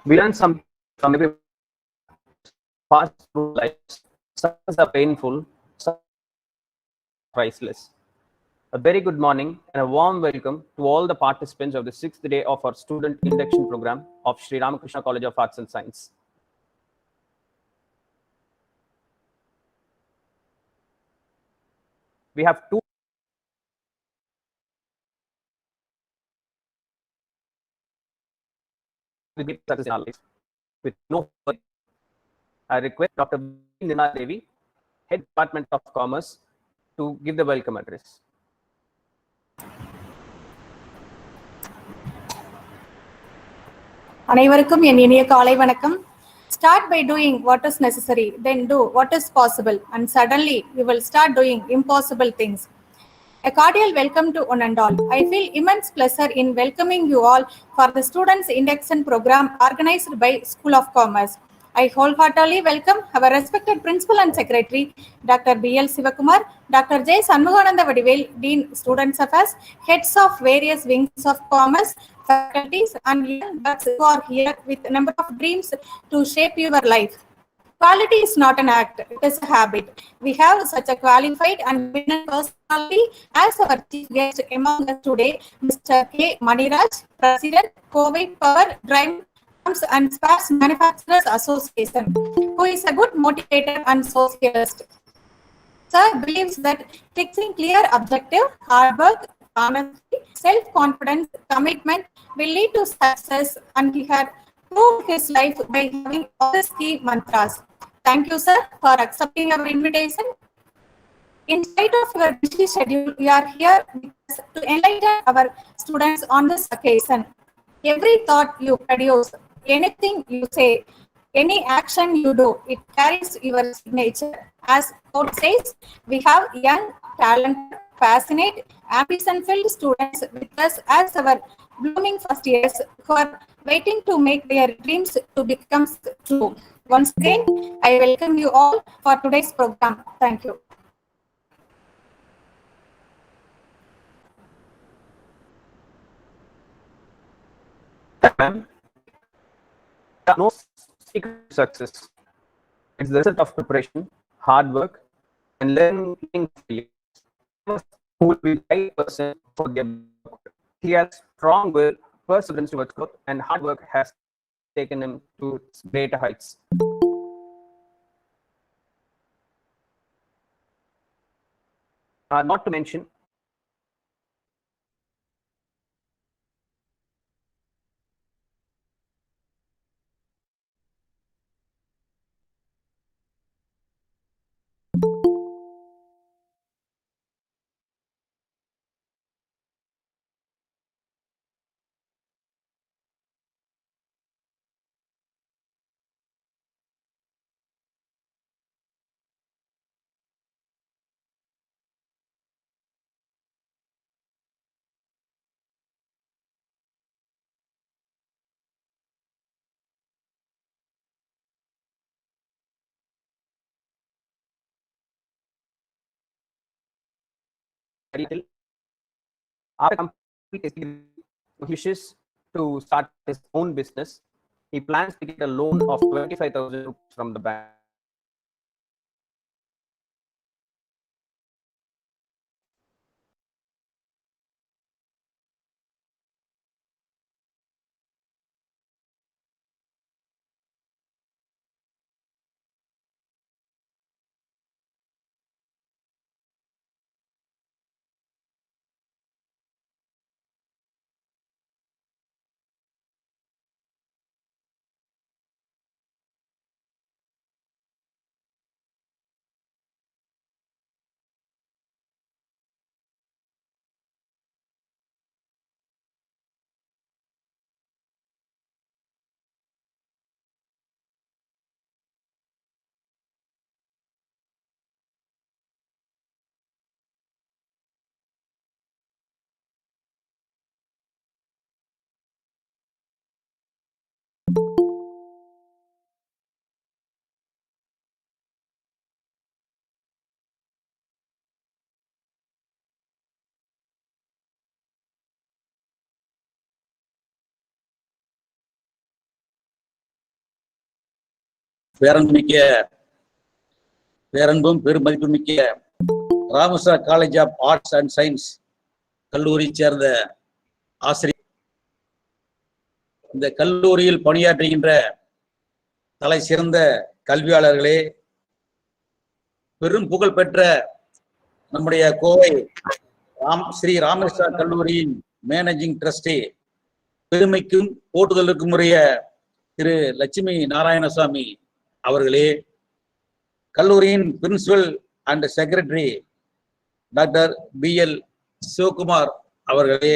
We learn some from every past lives. Some are painful, some are priceless. A very good morning and a warm welcome to all the participants of the 6th day of our student induction program of Sri Ramakrishna College of Arts and Science. We have two success in our lives. With no further, I request Dr. Nina Devi, Head Department of Commerce, to give the welcome address. அனைவருக்கும் என் இனிய காலை வணக்கம். Start by doing what is necessary, then do what is possible, and suddenly you will start doing impossible things. A cordial welcome to one and all. I feel immense pleasure in welcoming you all for the Students Induction program organized by School of Commerce. I wholeheartedly welcome our respected Principal and Secretary, Dr. B.L. Sivakumar, Dr. J. Sanmugananda Vadivel, Dean Students Affairs, heads of various wings of commerce, faculties, and young buds who are here with a number of dreams to shape your life. Quality is not an act, it is a habit. We have such a qualified and eminent personality as our chief guest among us today, Mr. K. Maniraj, President, Covid Power Drive Pumps and Spares Manufacturers Association, who is a good motivator and socialist. Sir believes that fixing clear objective, hard work, honesty, self-confidence, commitment will lead to success, and he had proved his life by having all these key mantras. Thank you, sir, for accepting our invitation. In spite of your busy schedule, we are here to enlighten our students on this occasion. Every thought you produce, anything you say, any action you do, it carries your signature. As quote says, we have young, talented, passionate, ambition-filled students with us as our blooming first years who are waiting to make their dreams to become true. Once again, I welcome you all for today's program. Thank you. Ma'am, no secret to success. It's the result of preparation, hard work, and learning failures. Who will be the right person for their work. He has strong will, perseverance towards growth, and hard work has taken him to greater heights. Not to mention, after completing he wishes to start his own business. He plans to get a loan of 25,000 rupees from the bank. பேரன்பும் பெருமதிப்புமிக்க ராமசா college of arts and science கல்லூரி சேர்ந்த ஆசிரியர், இந்த கல்லூரியில் பணியாற்றுகின்ற தலை சிறந்த கல்வியாளர்களே, பெரும் புகழ் பெற்ற நம்முடைய கோவை ஸ்ரீ ராமேஸ்வரா கல்லூரியின் மேனேஜிங் ட்ரஸ்டி, பெருமைக்கும் போட்டுதலுக்கும் உரிய திரு லட்சுமி நாராயணசாமி அவர்களே, கல்லூரியின் principal and secretary doctor BL Sivakumar அவர்களே,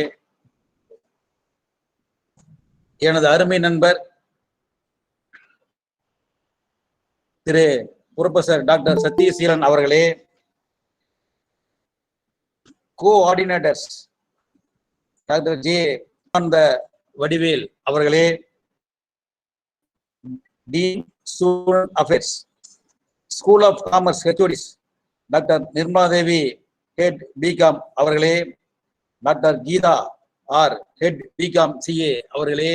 எனது அருமை நண்பர் திரு புரொஃபசர் டாக்டர் சத்யசீலன் அவர்களே, கோஆர்டினேட்டர்ஸ் டாக்டர் J. வடிவேல் அவர்களே, dean student affairs school of commerce HODs doctor Nirmala Devi head BCom அவர்களே, doctor Geetha R head BCom CA அவர்களே,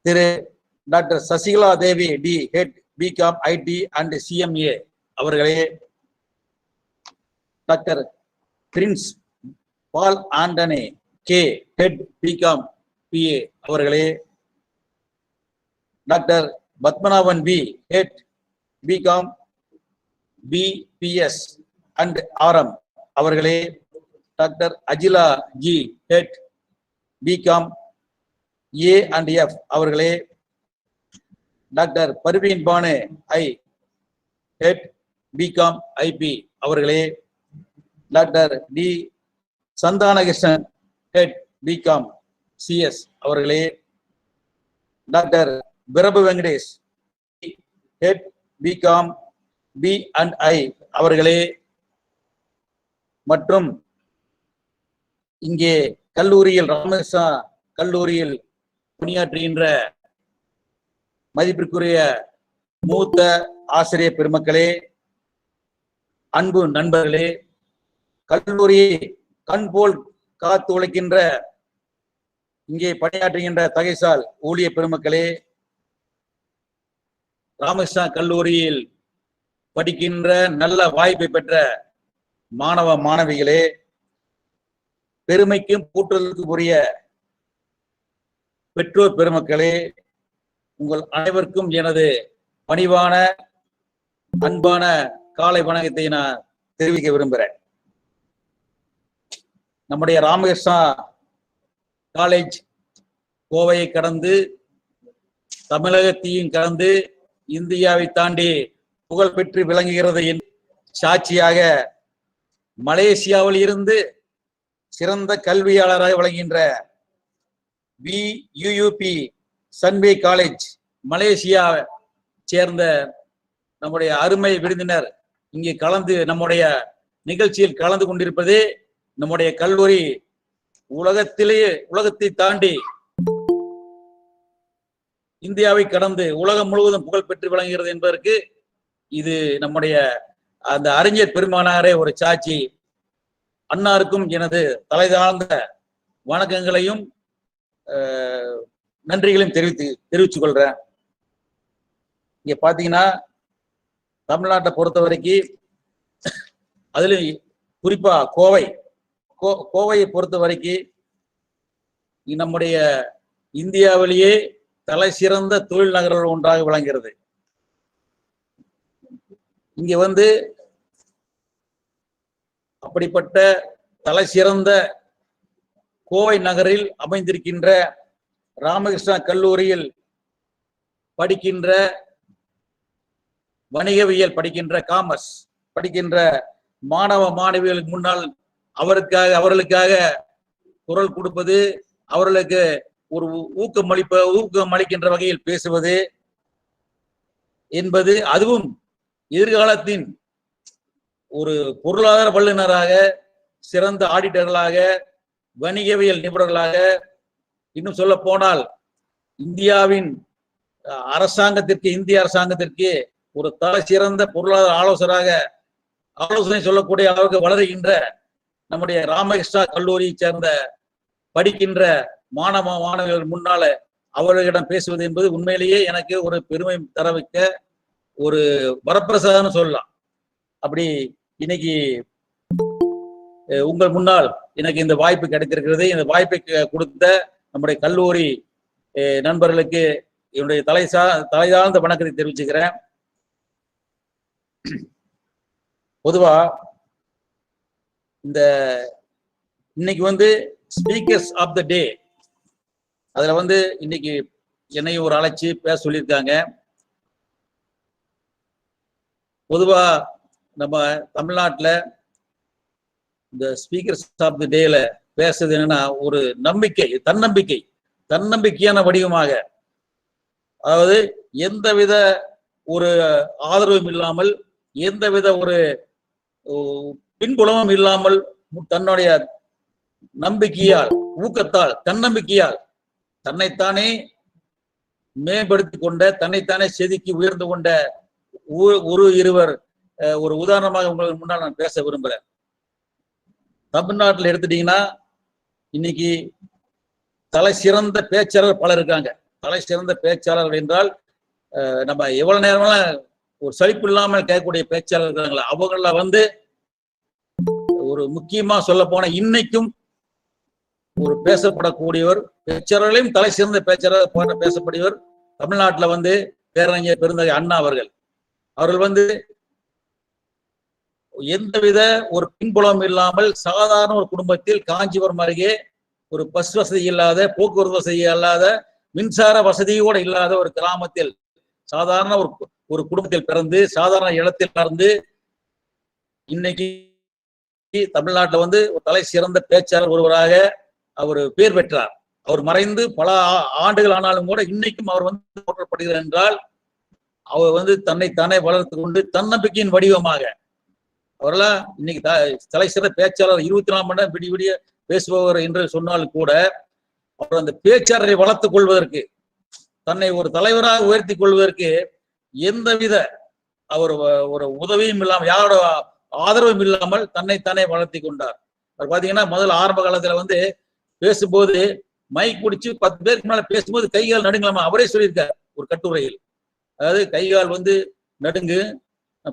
திரு doctor Sasikala Devi D head BCom IT and CMA அவர்களே, doctor Prince Paul Antony K head BCom PA அவர்களே, doctor Padmanabhan B head BCom BPS and RM அவர்களே, doctor Ajila G head BCom A and F அவர்களே, doctor Parveen Banu I head BCom IP அவர்களே, doctor D. Santhanakrishnan head BCom CS அவர்களே, doctor பிரபு Venkatesh head BCom B&I அவர்களே, மற்றும் இங்கே கல்லூரியில் ராமேஸ்வரா கல்லூரியில் பணியாற்றுகின்ற மதிப்பிற்குரிய மூத்த ஆசிரியர் பெருமக்களே, அன்பு நண்பர்களே, கல்லூரியை கண்போல் காத்து உழைக்கின்ற இங்கே பணியாற்றுகின்ற தகைசால் ஊழிய பெருமக்களே, ராமகிருஷ்ணா கல்லூரியில் படிக்கின்ற நல்ல வாய்ப்பை பெற்ற மாணவ மாணவிகளே, பெருமைக்கும் போற்றுதலுக்கும் உரிய பெற்றோர் பெருமக்களே, உங்கள் அனைவருக்கும் எனது பணிவான அன்பான காலை வணக்கத்தை நான் தெரிவிக்க விரும்புகிறேன். நம்முடைய ராமகிருஷ்ணா காலேஜ் கோவையை கடந்து தமிழகத்தையும் கடந்து இந்தியாவை தாண்டி புகழ் பெற்று விளங்குகிறது. சாட்சியாக மலேசியாவில் இருந்து சிறந்த கல்வியாளராக விளங்குகின்ற VUUP சன்வே காலேஜ் மலேசியா சேர்ந்த நம்முடைய அருமை விருந்தினர் இங்கே கலந்து நம்முடைய நிகழ்ச்சியில் கலந்து கொண்டிருப்பதே நம்முடைய கல்லூரி உலகத்தை தாண்டி இந்தியாவை கடந்து உலகம் முழுவதும் புகழ் பெற்று விளங்குகிறது என்பதற்கு இது நம்முடைய அந்த அறிஞர் பெருமானாரே ஒரு சாட்சி. அன்னாருக்கும் எனது தலைதாழ்ந்த வணக்கங்களையும் நன்றிகளையும் தெரிவித்துக் கொள்றேன். இங்க பாத்தீங்கன்னா தமிழ்நாட்டை பொறுத்த வரைக்கும் அதுல குறிப்பா கோவையை பொறுத்த வரைக்கும் நம்முடைய இந்தியாவிலேயே தலை சிறந்த தொழில் நகரங்கள் ஒன்றாக விளங்குகிறது. இங்க அப்படிப்பட்ட தலை சிறந்த கோவை நகரில் அமைந்திருக்கின்ற ராமகிருஷ்ணா கல்லூரியில் படிக்கின்ற வணிகவியல் படிக்கின்ற காமர்ஸ் படிக்கின்ற மாணவ மாணவிகளுக்கு முன்னால் அவர்களுக்காக குரல் கொடுப்பது, அவர்களுக்கு ஒரு ஊக்கம் அளிக்கின்ற வகையில் பேசுவது என்பது, அதுவும் எதிர்காலத்தின் ஒரு பொருளாதார வல்லுநராக, சிறந்த ஆடிட்டர்களாக, வணிகவியல் நிபுணர்களாக, இன்னும் சொல்ல போனால் இந்திய அரசாங்கத்திற்கு ஒரு தலை சிறந்த பொருளாதார ஆலோசனை சொல்லக்கூடிய அளவுக்கு வளருகின்ற நம்முடைய ராமகிருஷ்ணா கல்லூரியை சேர்ந்த படிக்கின்ற மாணவ மாணவர்கள் முன்னால அவர்களிடம் பேசுவது என்பது உண்மையிலேயே எனக்கு ஒரு பெருமை தர வைக்க ஒரு வரப்பிரசாதம்னு சொல்லலாம். அப்படி இன்னைக்கு உங்கள் முன்னால் எனக்கு இந்த வாய்ப்பு கிடைத்திருக்கிறது. இந்த வாய்ப்பை கொடுத்த நம்முடைய கல்லூரி நண்பர்களுக்கு என்னுடைய தலைதாழ்ந்த வணக்கத்தை தெரிவிச்சுக்கிறேன். பொதுவா இன்னைக்கு ஸ்பீக்கர்ஸ் ஆஃப் த டே, அதுல இன்னைக்கு என்னையும் ஒரு அழைச்சி பேச சொல்லியிருக்காங்க. பொதுவா நம்ம தமிழ்நாட்டில் இந்த ஸ்பீக்கர்ஸ் ஆஃப் த டேல பேசுறது என்னன்னா, ஒரு தன்னம்பிக்கையான வடிவமாக, அதாவது எந்தவித ஒரு ஆதரவும் இல்லாமல், எந்தவித ஒரு பின்புலமும் இல்லாமல், தன்னுடைய நம்பிக்கையால், ஊக்கத்தால், தன்னம்பிக்கையால் தன்னைத்தானே மேம்படுத்தி கொண்ட, தன்னைத்தானே செதுக்கி உயர்ந்து கொண்ட இருவர் ஒரு உதாரணமாக உங்களுக்கு முன்னால் நான் பேச விரும்புகிறேன். தமிழ்நாட்டில் எடுத்துட்டீங்கன்னா இன்னைக்கு தலை சிறந்த பேச்சாளர் பலர் இருக்காங்க. தலை சிறந்த பேச்சாளர்கள் என்றால் நம்ம எவ்வளவு நேரமெல்லாம் ஒரு சலிப்பு இல்லாமல் கேட்கக்கூடிய பேச்சாளர் இருக்காங்களா, அவங்கள ஒரு முக்கியமா சொல்ல போன இன்னைக்கும் ஒரு பேசப்படக்கூடியவர், பேச்சாளர்களையும் தலை சிறந்த பேச்சாளர் பேசக்கூடியவர் தமிழ்நாட்டில் பேரறிஞர் பெருந்தகை அண்ணா அவர்கள். எந்தவித ஒரு பின்புலம் இல்லாமல் சாதாரண ஒரு குடும்பத்தில் காஞ்சிபுரம் அருகே ஒரு பஸ் வசதி இல்லாத, போக்குவரத்து வசதி இல்லாத, மின்சார வசதியோடு இல்லாத ஒரு கிராமத்தில் சாதாரண ஒரு குடும்பத்தில் பிறந்து, சாதாரண இடத்தில் பிறந்து இன்னைக்கு தமிழ்நாட்டில் ஒரு தலை சிறந்த பேச்சாளர் ஒருவராக அவர் பேர் பெற்றார். அவர் மறைந்து பல ஆண்டுகள் ஆனாலும் கூட இன்னைக்கும் அவர் போற்றப்படுகிறார் என்றால், அவர் தன்னைத்தானே வளர்த்து கொண்டு தன்னம்பிக்கையின் வடிவமாக அவரெல்லாம் இன்னைக்கு தலை சிறந்த பேச்சாளர் 24 மணி நேரம் விடிய பேசுபவர் என்று சொன்னாலும் கூட, அவர் அந்த பேச்சாளரை வளர்த்துக் கொள்வதற்கு, தன்னை ஒரு தலைவராக உயர்த்தி கொள்வதற்கு எந்தவித அவர் ஒரு உதவியும் இல்லாமல், யாரோட ஆதரவும் இல்லாமல் தன்னைத்தானே வளர்த்தி கொண்டார். அவர் பாத்தீங்கன்னா முதல்ல ஆரம்ப காலத்துல பேசும்போது மைக் பிடிச்சு 10 பேருக்கு மேல பேசும்போது கைகால் நடுங்கலாமா அவரே சொல்லியிருக்கார் ஒரு கட்டுரையில். அதாவது கை கால் வந்து நடுங்கு,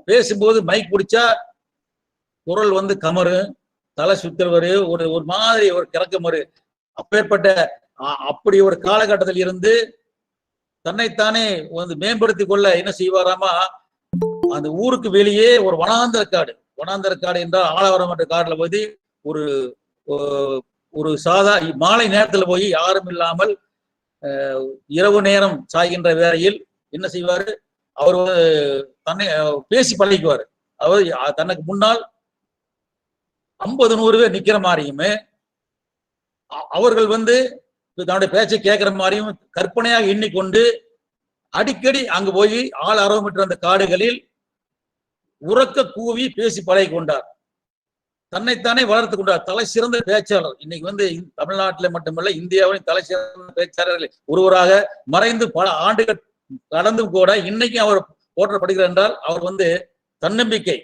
பேசும்போது மைக் பிடிச்சா குரல் வந்து கமரு, தலை சுத்தல் ஒரு மாதிரி ஒரு கிறக்கம் அப்பேற்பட்ட அப்படி ஒரு காலகட்டத்தில் இருந்து தன்னைத்தானே வந்து மேம்படுத்திக் கொள்ள என்ன செய்வாராமா, அந்த ஊருக்கு வெளியே ஒரு வனாந்தர காடு என்றால் ஆலவரம் என்ற காடுல போய் ஒரு ஒரு சாதா மாலை நேரத்துல போய் யாரும் இல்லாமல் இரவு நேரம் சாய்கின்ற வேளையில் என்ன செய்வாரு, அவர் தன்னை பேசி பழகிக்குவார். அவர் தனக்கு முன்னால் 50-100 பேர் நிக்கிற மாதிரியுமே அவர்கள் வந்து தன்னுடைய பேச்சை கேட்கிற மாதிரியும் கற்பனையாக எண்ணிக்கொண்டு அடிக்கடி அங்கு போய் ஆள் அரவமிட்ட அந்த காடுகளில் உறக்க கூவி பேசி பழகி கொண்டார். தன்னைத்தானே வளர்த்து கொண்டார். தலை சிறந்த பேச்சாளர். இன்னைக்கு வந்து தமிழ்நாட்டில் மட்டுமல்ல, இந்தியாவின் தலை சிறந்த பேச்சாளர்கள் ஒருவராக மறைந்து பல ஆண்டுகள் கடந்தும் கூட இன்னைக்கும் அவர் போற்றப்படுகிறார் என்றால் அவர் வந்து தன்னம்பிக்கை,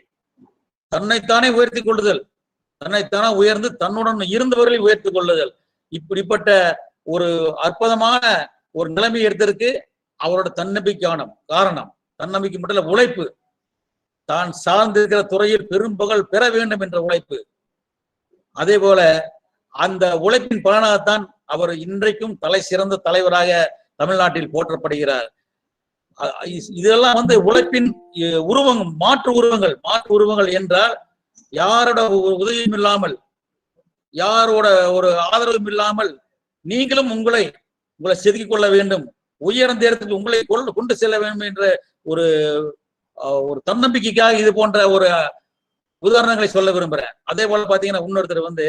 தன்னைத்தானே உயர்த்தி கொள்ளுதல், தன்னைத்தானே உயர்ந்து தன்னுடன் இருந்தவர்களை உயர்த்தி கொள்ளுதல், இப்படிப்பட்ட ஒரு அற்புதமான ஒரு நிலைமை எடுத்திருக்கு அவரோட தன்னம்பிக்கையான காரணம். தன்னம்பிக்கை மட்டும் உழைப்பு, தான் சார்ந்திருக்கிற துறையில் பெரும்புகழ் பெற வேண்டும் என்ற உழைப்பு. அதே போல அந்த உழைப்பின் பலனாகத்தான் அவர் இன்றைக்கும் தலை சிறந்த தலைவராக தமிழ்நாட்டில் போற்றப்படுகிறார். இதெல்லாம் வந்து உழைப்பின் உருவங்கள், மாற்று உருவங்கள் என்றால் யாரோட உதவியும் இல்லாமல், யாரோட ஒரு ஆதரவும் இல்லாமல் நீங்களும் உங்களை செதுக்கிக் கொள்ள வேண்டும், உயர்ந்த இடத்துக்கு உங்களை கொண்டு செல்ல வேண்டும் என்ற ஒரு தன்னம்பிக்கைக்காக இது போன்ற ஒரு உதாரணங்களை சொல்ல விரும்புறேன். அதே போல பாத்தீங்கன்னா இன்னொருத்தர் வந்து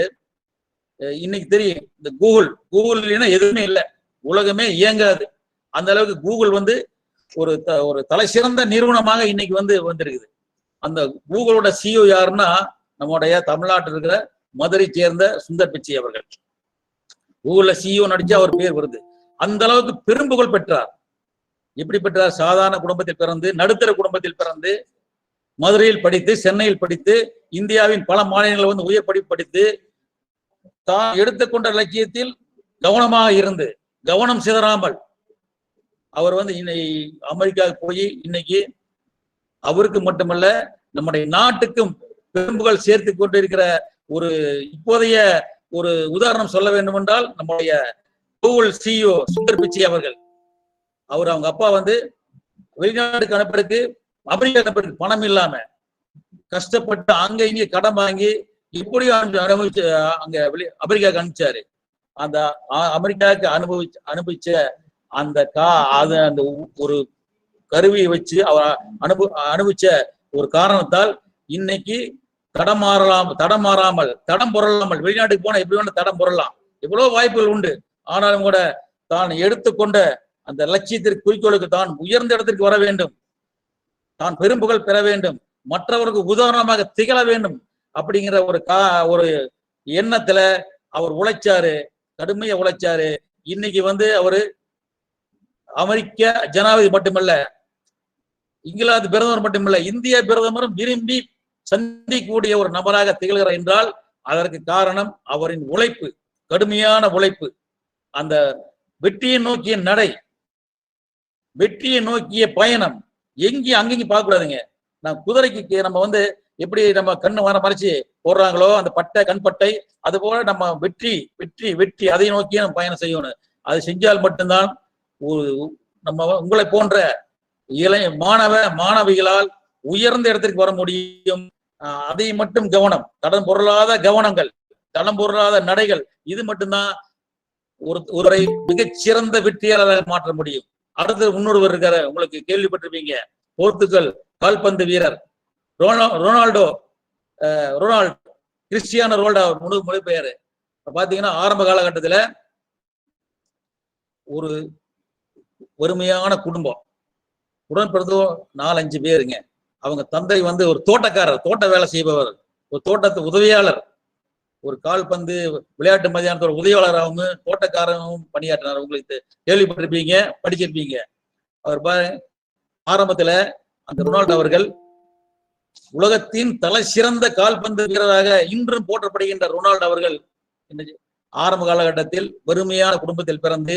இன்னைக்கு தெரியும், இந்த கூகுள் இல்லைன்னா எதுவுமே இல்லை, உலகமே இயங்காது. அந்த அளவுக்கு கூகுள் வந்து ஒரு தலை சிறந்த நிறுவனமாக இன்னைக்கு வந்திருக்குது. அந்த கூகுளோட CEO யாருன்னா நம்முடைய தமிழ்நாட்டில் இருக்கிற மதுரை சேர்ந்த சுந்தர் பிச்சை அவர்கள். கூகுள்ல CEO நடிச்சா அவர் பேர் வருது. அந்த அளவுக்கு பெரும்புகழ் பெற்றார். எப்படி பெற்றார்? சாதாரண குடும்பத்தில் பிறந்து, நடுத்தர குடும்பத்தில் பிறந்து, மதுரையில் படித்து, சென்னையில் படித்து, இந்தியாவின் பல மாநிலங்கள் வந்து உயர் படிப்பு படித்து, தான் எடுத்துக்கொண்ட லட்சியத்தில் கவனமாக இருந்து, கவனம் சிதறாமல் அவர் வந்து அமெரிக்காவுக்கு போய் இன்னைக்கு அவருக்கு மட்டுமல்ல நம்முடைய நாட்டுக்கும் பெரும்புகள் சேர்த்து கொண்டிருக்கிற ஒரு இப்போதைய ஒரு உதாரணம் சொல்ல வேண்டும் என்றால் நம்முடைய கூகுள் CEO சுந்தர் பிச்சை அவர்கள். அவங்க அப்பா வந்து வெளிநாட்டுக்கு அனுப்புறதுக்கு, அமெரிக்கா அனுப்புறதுக்கு பணம் இல்லாம கஷ்டப்பட்டு அங்க இங்க கடன் வாங்கி இப்படியும் அனுபவிச்சு அங்க அமெரிக்காவுக்கு அனுப்பிச்சாரு. அந்த அமெரிக்காவுக்கு அனுபவிச்ச அந்த அந்த ஒரு கருவியை வச்சு அவர் அனுபவிச்ச ஒரு காரணத்தால் இன்னைக்கு தடம் புரளாமல் வெளிநாட்டுக்கு போனா எப்படி வேணா தடம் புரளலாம், எவ்வளவு வாய்ப்புகள் உண்டு. ஆனாலும் கூட தான் எடுத்துக்கொண்ட அந்த லட்சியத்திற்கு, குறிக்கோளுக்கு, தான் உயர்ந்த இடத்திற்கு வர வேண்டும், தான் பெரும்புகழ் பெற வேண்டும், மற்றவருக்கு உதாரணமாக திகழ வேண்டும் அப்படிங்கிற ஒரு எண்ணத்துல அவர் உழைச்சாரு, கடுமையா உழைச்சாரு. இன்னைக்கு வந்து அவரு அமெரிக்க ஜனாதிபதி மட்டுமல்ல, இங்கிலாந்து பிரதமர் மட்டுமல்ல, இந்திய பிரதமரும் விரும்பி சந்திக்கக்கூடிய ஒரு நபராக திகழ்கிறார் என்றால் அதற்கு காரணம் அவரின் உழைப்பு, கடுமையான உழைப்பு. அந்த வெற்றியை நோக்கிய நடை, வெற்றியை நோக்கிய பயணம் எங்கேயும் அங்கேயும் பார்க்க கூடாதுங்க. குதிரைக்கு நம்ம வந்து எப்படி நம்ம கண்ணு வர மறைச்சு போடுறாங்களோ அந்த பட்டை, கண்பட்டை, அது போல நம்ம வெற்றி வெற்றி வெற்றி அதை நோக்கியே நம்ம பயணம் செய்யணும். அது செஞ்சால் மட்டும்தான் நம்ம உங்களை போன்ற இளைய மாணவிகளால் உயர்ந்த இடத்திற்கு வர முடியும். அதை மட்டும் கவனம், தடம் பொருளாத கவனங்கள், தடம் பொருளாத நடைகள், இது மட்டும்தான் ஒருவரை மிகச்சிறந்த வெற்றியாளராக மாற்ற முடியும். அடுத்து இன்னொருவர் இருக்காரு, உங்களுக்கு கேள்விப்பட்டிருப்பீங்க, போர்த்துகல் கால்பந்து வீரர் ரொனால்டோ, கிறிஸ்டியானோ ரொனால்டோ மொழி பெயரு. பாத்தீங்கன்னா ஆரம்ப காலகட்டத்துல ஒரு வறுமையான குடும்பம், உடன் பிறந்தோம் 4-5 பேருங்க. அவங்க தந்தை வந்து ஒரு தோட்டக்காரர், தோட்ட வேலை செய்பவர், ஒரு தோட்டத்து உதவியாளர், ஒரு கால்பந்து விளையாட்டு மைதானத்தோட உதவியாளராகவும் தோட்டக்காரரும் பணியாற்றினார். உங்களுக்கு கேள்விப்பட்டிருப்பீங்க, படிச்சிருப்பீங்க. அவர் ஆரம்பத்துல அந்த ரொனால்டோ அவர்கள் உலகத்தின் தலை சிறந்த கால்பந்து வீரராக இன்றும் போற்றப்படுகின்ற ரொனால்டோ அவர்கள் ஆரம்ப காலகட்டத்தில் வறுமையான குடும்பத்தில் பிறந்து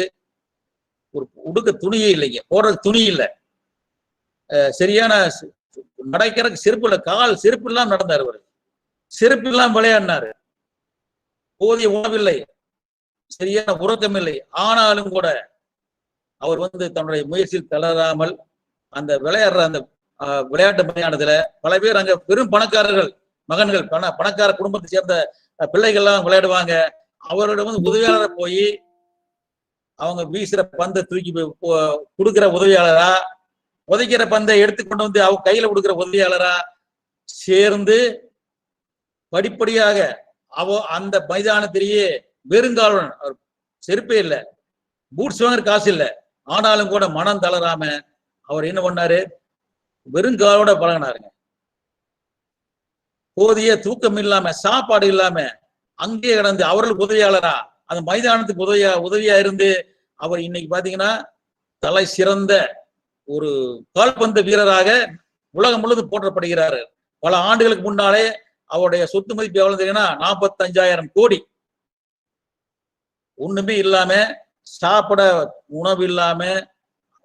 ஒரு உடுக்க துணியே இல்லைங்க, போடுற துணி இல்லை, சரியான நடக்கிறதுக்கு செருப்பு இல்லை, கால் செருப்பு இல்லாம நடந்தார். அவர் செருப்பு இல்லாம விளையாடினாரு. போதிய உணவில்லை, சரியான உறக்கம் இல்லை. ஆனாலும் கூட அவர் தன்னுடைய முயற்சியில் தளராமல் அந்த விளையாடுற அந்த விளையாட்டு மைதானத்துல பல பேர் அங்க பெரும் பணக்காரர்கள் மகன்கள் பணக்கார குடும்பத்தை சேர்ந்த பிள்ளைகள்லாம் விளையாடுவாங்க. அவரோட உதவியாளரை போய் அவங்க வீசுற பந்தை தூக்கி கொடுக்கிற உதவியாளரா, உதைக்கிற பந்தை எடுத்துக்கொண்டு அவங்க கையில கொடுக்கிற உதவியாளரா சேர்ந்து படிப்படியாக அந்த மைதானத்திலேயே வெறுங்காலுடன், செருப்பே இல்லை, பூட்ஸ் வாங்குற காசு இல்லை, ஆனாலும் கூட மனம் தளராம அவர் என்ன பண்ணாரு, வெறுங்காலோட பழகினாருங்க. போதிய தூக்கம் இல்லாம, சாப்பாடு இல்லாம அங்கேயே கிடந்து அவர்களுக்கு உதவியாளரா, அந்த மைதானத்துக்கு உதவியா இருந்து அவர் இன்னைக்கு பாத்தீங்கன்னா தலை சிறந்த ஒரு கால்பந்து வீரராக உலகம் முழுவதும் போற்றப்படுகிறாரு. பல ஆண்டுகளுக்கு முன்னாலே அவருடைய சொத்து மதிப்பு எவ்வளவு தெரியுங்கன்னா 45,000 கோடி. ஒண்ணுமே இல்லாம, சாப்பிட உணவு இல்லாம,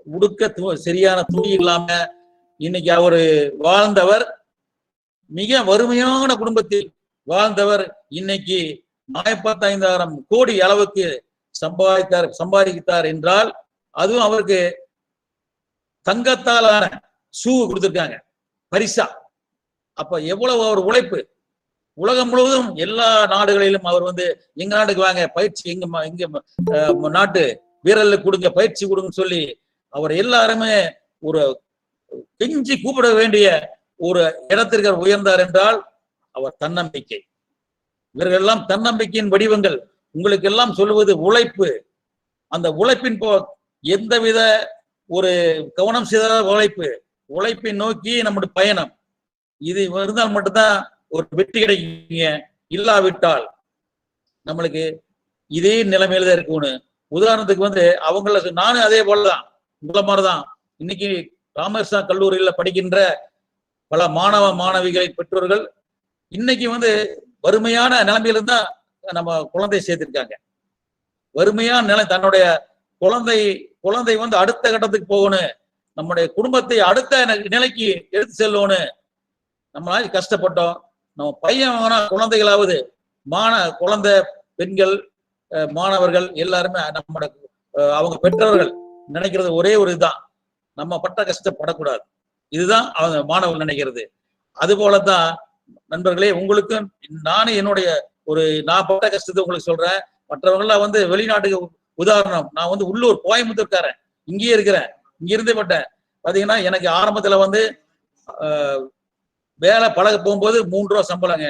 உடுக்க சரியான துணி இல்லாம இன்னைக்கு அவரு வாழ்ந்தவர், மிக வறுமையான குடும்பத்தில் வாழ்ந்தவர். இன்னைக்கு 45,000 கோடி அளவுக்கு சம்பாதித்தார் என்றால் அதுவும் அவருக்கு தங்கத்தாலான ஷூ கொடுத்திருக்காங்க பரிசா. அப்ப எவ்வளவு அவர் உழைப்பு. உலகம் முழுவதும் எல்லா நாடுகளிலும் அவர் எங்க நாட்டுக்கு வாங்க, பயிற்சி எங்க நாட்டு வீரர்களுக்கு கொடுங்க, பயிற்சி கொடுங்கன்னு சொல்லி அவர் எல்லாருமே ஒரு கெஞ்சி கூப்பிட வேண்டிய ஒரு இடத்திற்கு உயர்ந்தார் என்றால் அவர் தன்னம்பிக்கை. இவர்கள் எல்லாம் தன்னம்பிக்கையின் வடிவங்கள். உங்களுக்கு எல்லாம் சொல்லுவது உழைப்பு. அந்த உழைப்பின் எந்தவித ஒரு கவனம் செய்த உழைப்பை நோக்கி நம்முடைய பயணம். இது இருந்தால் மட்டும்தான் ஒரு வெற்றி கிடைக்குங்க. இல்லாவிட்டால் நம்மளுக்கு இதே நிலைமையில தான் இருக்கும்னு. உதாரணத்துக்கு அவங்கள நானும் அதே போலதான், உங்களை மாதிரிதான். இன்னைக்கு ராமகிருஷ்ணா கல்லூரியில படிக்கின்ற பல மாணவ மாணவிகளை பெற்றோர்கள் இன்னைக்கு வறுமையான நிலைமையில தான் நம்ம குழந்தையை சேர்த்திருக்காங்க. வறுமையான நிலை, தன்னுடைய குழந்தை அடுத்த கட்டத்துக்கு போகணும், நம்முடைய குடும்பத்தை அடுத்த நிலைக்கு எடுத்து செல்லணும். நம்மளால கஷ்டப்பட்டோம். நம்ம பையன் குழந்தைகளாவது குழந்தை பெண்கள் மாணவர்கள் எல்லாருமே அவங்க பெற்றோர்கள் நினைக்கிறது ஒரே ஒரு இதுதான், நம்ம பட்ட கஷ்டப்படக்கூடாது. இதுதான் அவங்க மாணவர்கள் நினைக்கிறது. அது போலதான் நண்பர்களே, உங்களுக்கும் நானும் என்னுடைய நான் பட்ட கஷ்டத்தை உங்களுக்கு சொல்றேன். மற்றவங்களாம் வெளிநாட்டுக்கு உதாரணம், நான் உள்ளூர் கோயம்புத்தூர்காரன், இங்கேயே இருக்கிறேன், இங்க இருந்தே பட்டேன். பாத்தீங்கன்னா எனக்கு ஆரம்பத்துல வேலை பழக போகும்போது 3 ரூபா சம்பளங்க.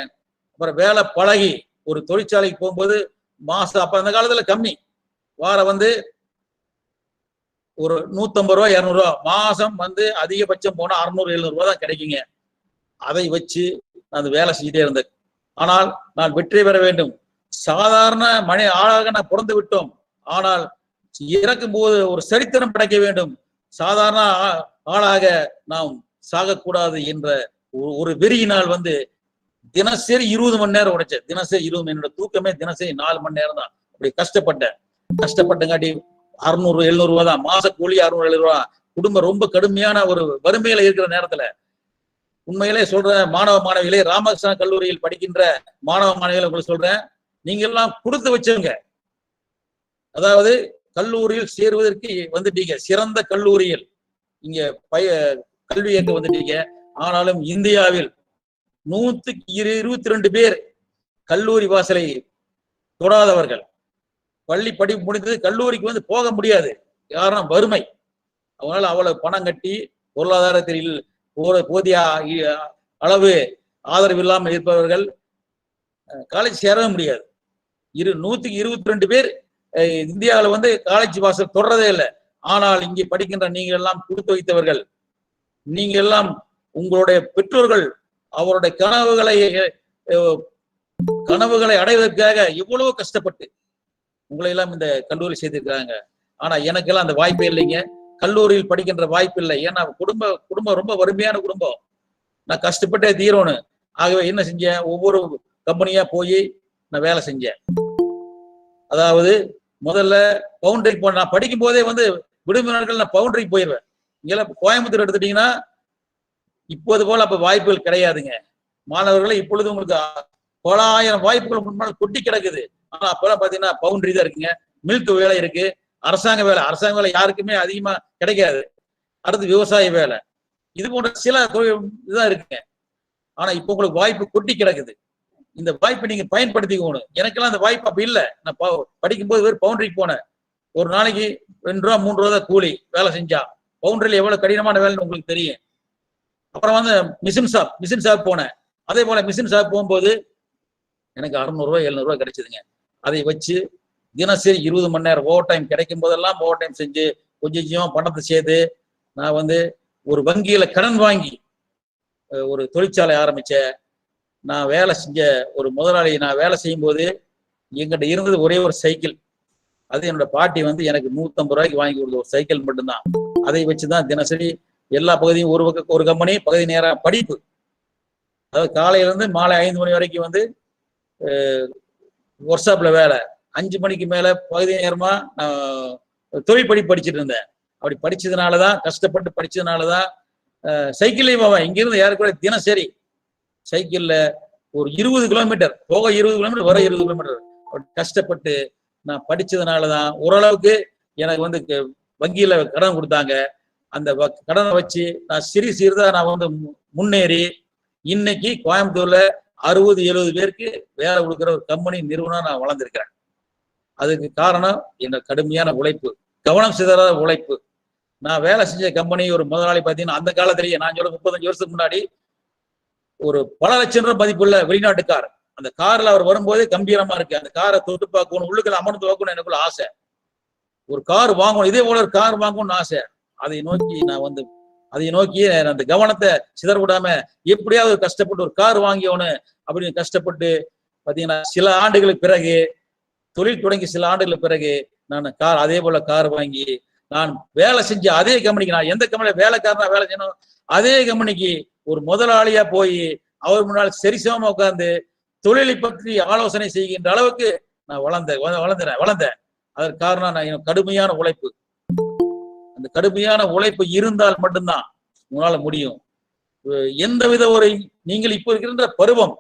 அப்புறம் வேலை பழகி ஒரு தொழிற்சாலைக்கு போகும்போது மாசம், அப்ப அந்த காலத்துல கம்மி, வாரம் ஒரு 150 ரூபா 200 ரூபா, மாசம் அதிகபட்சம் போனா 600-700 ரூபா தான் கிடைக்குங்க. அதை வச்சு நான் வேலை செஞ்சுட்டே இருந்தேன். ஆனால் நான் வெற்றி பெற வேண்டும். சாதாரண ஆளாக நான் பிறந்து விட்டோம், ஆனால் இறக்கும் போது ஒரு சரித்திரம் படைக்க வேண்டும். சாதாரண ஆளாக நாம் சாகக்கூடாது என்ற ஒரு வெறியினால் தினசரி 20 மணி நேரம் உடைச்சேன். தினசரி 20, என்னோட தூக்கமே தினசரி 4 மணி நேரம் தான். அப்படி கஷ்டப்பட்டங்காட்டி 600-700 ரூபா தான் மாச கூலி. 600-700 ரூபா. குடும்பம் ரொம்ப கடுமையான ஒரு வறுமையில இருக்கிற நேரத்துல உண்மையிலே சொல்றேன், மாணவ மாணவிகளே, ராமகிருஷ்ணா கல்லூரியில் படிக்கின்ற மாணவ மாணவிகளை உங்களுக்கு சொல்றேன், நீங்க எல்லாம் கொடுத்து வச்சவங்க. அதாவது கல்லூரியில் சேருவதற்கு வந்துட்டீங்க, சிறந்த கல்லூரியில் இங்க கல்வி ஏற்க வந்துட்டீங்க. ஆனாலும் இந்தியாவில் 122 பேர் கல்லூரி வாசலை தொடாதவர்கள். பள்ளி படிப்பு முடிந்தது, கல்லூரிக்கு போக முடியாது, காரணம் வறுமை. அவங்களால அவ்வளவு பணம் கட்டி பொருளாதாரத்தில் போதிய அளவு ஆதரவு இல்லாமல் இருப்பவர்கள் காலேஜ் சேரவே முடியாது. 122 பேர் இந்தியாவில் காலேஜ் வாசல் தொடரதே இல்லை. ஆனால் இங்கே படிக்கின்ற நீங்கள் எல்லாம் கொடுத்து வைத்தவர்கள். நீங்க எல்லாம் உங்களுடைய பெற்றோர்கள் அவருடைய கனவுகளை அடைவதற்காக எவ்வளவு கஷ்டப்பட்டு உங்களை எல்லாம் இந்த கல்லூரி சேர்த்திருக்காங்க. ஆனா எனக்கெல்லாம் அந்த வாய்ப்பே இல்லைங்க. கல்லூரியில் படிக்கின்ற வாய்ப்பு இல்லை. ஏன்னா குடும்பம் ரொம்ப வறுமையான குடும்பம். நான் கஷ்டப்பட்டே தீரணும். ஆகவே என்ன செஞ்சேன், ஒவ்வொரு கம்பெனியா போய் நான் வேலை செஞ்சேன். அதாவது முதல்ல பவுண்டரி நான் படிக்கும் போதே விடுமுறை நாட்கள் நான் பவுண்டரிக்கு போயிடுவேன். இங்கெல்லாம் கோயம்புத்தூர் எடுத்துட்டீங்கன்னா இப்போது போல அப்ப வாய்ப்புகள் கிடையாதுங்க. மாணவர்களை இப்பொழுது உங்களுக்கு பல ஆயிரம் வாய்ப்புகள் முன்னால் கொட்டி கிடக்குது. ஆனா அப்பெல்லாம் பாத்தீங்கன்னா பவுண்டரி தான் இருக்குங்க, மில்க் வேலை இருக்கு, அரசாங்க வேலை யாருக்குமே அதிகமா கிடைக்காது. அடுத்து விவசாய வேலை, இது போன்ற சில இதுதான் இருக்குங்க. ஆனா இப்ப உங்களுக்கு வாய்ப்பு கொட்டி கிடக்குது. இந்த வாய்ப்பை நீங்க பயன்படுத்திக்கணும். எனக்கெல்லாம் அந்த வாய்ப்பு அப்ப இல்லை. நான் படிக்கும்போது வெறும் பவுண்டரிக்கு போனேன். ஒரு நாளைக்கு 2 ரூபா 3 ரூபா தான் கூலி வேலை செஞ்சா. பவுண்டரியில் எவ்வளவு கடினமான வேலைன்னு உங்களுக்கு தெரியும். அப்புறம் வந்து மிஷின் ஷாப் போனேன். அதே போல மிஷின் ஷாப் போகும்போது எனக்கு 600 ரூபாய் 700 ரூபாய் கிடைச்சதுங்க. அதை வச்சு தினசரி 20 மணி நேரம் ஓவர் டைம் கிடைக்கும் போதெல்லாம் ஓவர் டைம் செஞ்சு கொஞ்சம் பணத்தை சேர்த்து நான் வந்து ஒரு வங்கியில கடன் வாங்கி ஒரு தொழிற்சாலை ஆரம்பிச்சேன். நான் வேலை செஞ்ச ஒரு முதலாளி, நான் வேலை செய்யும் போது எங்கிட்ட இருந்தது ஒரே ஒரு சைக்கிள். அது என்னோட பாட்டி வந்து எனக்கு 150 ரூபாய்க்கு வாங்கி கொடுத்த ஒரு சைக்கிள் மட்டும்தான். அதை வச்சுதான் தினசரி எல்லா பகுதியும் ஒரு கம்பெனி பகுதி நேரம் படிப்பு. அதாவது காலையில இருந்து மாலை 5 மணி வரைக்கும் வந்து ஒர்க் ஷாப்ல வேலை, 5 மணிக்கு மேல பகுதி நேரமா தொழில் படிச்சுட்டு இருந்தேன். அப்படி படிச்சதுனாலதான், கஷ்டப்பட்டு படிச்சதுனாலதான் சைக்கிள்லயும் போவேன். இங்கிருந்து ஏறக்குறைய தினசரி சைக்கிள்ல ஒரு 20 கிலோமீட்டர் போக 20 கிலோமீட்டர் வர 20 கிலோமீட்டர் கஷ்டப்பட்டு நான் படிச்சதுனாலதான் ஓரளவுக்கு எனக்கு வந்து வங்கியில கடன் கொடுத்தாங்க. அந்த கடனை வச்சு நான் சிறிதா நான் வந்து முன்னேறி இன்னைக்கு கோயம்புத்தூர்ல 60-70 பேருக்கு வேலை கொடுக்குற ஒரு கம்பெனி நிறுவனம் நான் வளர்ந்திருக்கிறேன். அதுக்கு காரணம் என்னோட கடுமையான உழைப்பு, கவனம் சிதறாத உழைப்பு. நான் வேலை செஞ்ச கம்பெனி ஒரு முதலாளி பார்த்தீங்கன்னா அந்த காலத்திலேயே நான் சொல்ல 35 வருஷத்துக்கு முன்னாடி ஒரு பல லட்சம் ரூபாய் மதிப்புள்ள வெளிநாட்டு கார். அந்த கார்ல அவர் வரும்போதே கம்பீரமா இருக்கு. அந்த காரை தொட்டு பார்க்கணும், உள்ளுக்குள்ள அமர்ந்து பார்க்கணும் எனக்குள்ள ஆசை. ஒரு கார் வாங்கணும், இதே போல ஒரு கார் வாங்கணும்னு ஆசை. அதை நோக்கி அந்த கவனத்தை சிதற விடாம எப்படியாவது கஷ்டப்பட்டு ஒரு கார் வாங்கியவனு அப்படின்னு கஷ்டப்பட்டு பாத்தீங்கன்னா சில ஆண்டுகளுக்கு பிறகு, தொழில் தொடங்கி சில ஆண்டுகளுக்கு பிறகு நான் அதே போல கார் வாங்கி நான் வேலை செஞ்ச அதே கம்பெனிக்கு, நான் எந்த கம்பெனியில வேலைக்காரனா வேலை செய்யணும் அதே கம்பெனிக்கு ஒரு முதலாளியா போய் அவர் முன்னால் சரிசமமா உட்கார்ந்து தொழிலை பற்றி ஆலோசனை செய்கின்ற அளவுக்கு நான் வளர்ந்தேன். அதற்கு காரணம் நான் கடுமையான உழைப்பு. அந்த கடுமையான உழைப்பு இருந்தால் மட்டும்தான் உங்களால முடியும். எந்தவித ஒரு நீங்கள் இப்போ இருக்கின்ற பருவம்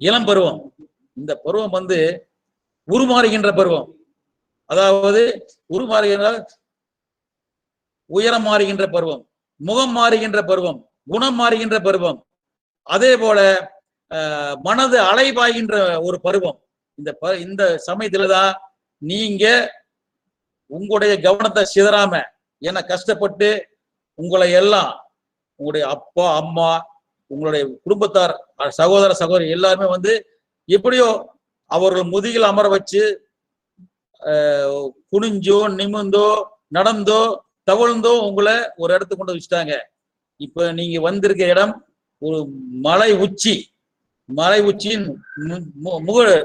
இளம் பருவம், இந்த பருவம் வந்து உருமாறுகின்ற பருவம். அதாவது உருமாறுகின்ற, உயரம் மாறுகின்ற பருவம், முகம் மாறுகின்ற பருவம், குணம் மாறுகின்ற பருவம், அதே போல மனது அலைபாய்கின்ற ஒரு பருவம். இந்த சமயத்துலதான் நீங்க உங்களுடைய கவனத்தை சிதறாம, ஏன்னா கஷ்டப்பட்டு உங்களை எல்லாம் உங்களுடைய அப்பா அம்மா உங்களுடைய குடும்பத்தார் சகோதர சகோதரி எல்லாருமே வந்து எப்படியோ அவர்கள் முதுகில் அமர வச்சு குனிஞ்சோ நிமிந்தோ நடந்தோ தவழ்ந்தோ உங்களை ஒரு இடத்துக்கு கொண்டு வச்சுட்டாங்க. இப்ப நீங்க வந்திருக்க இடம் ஒரு மலை உச்சியின்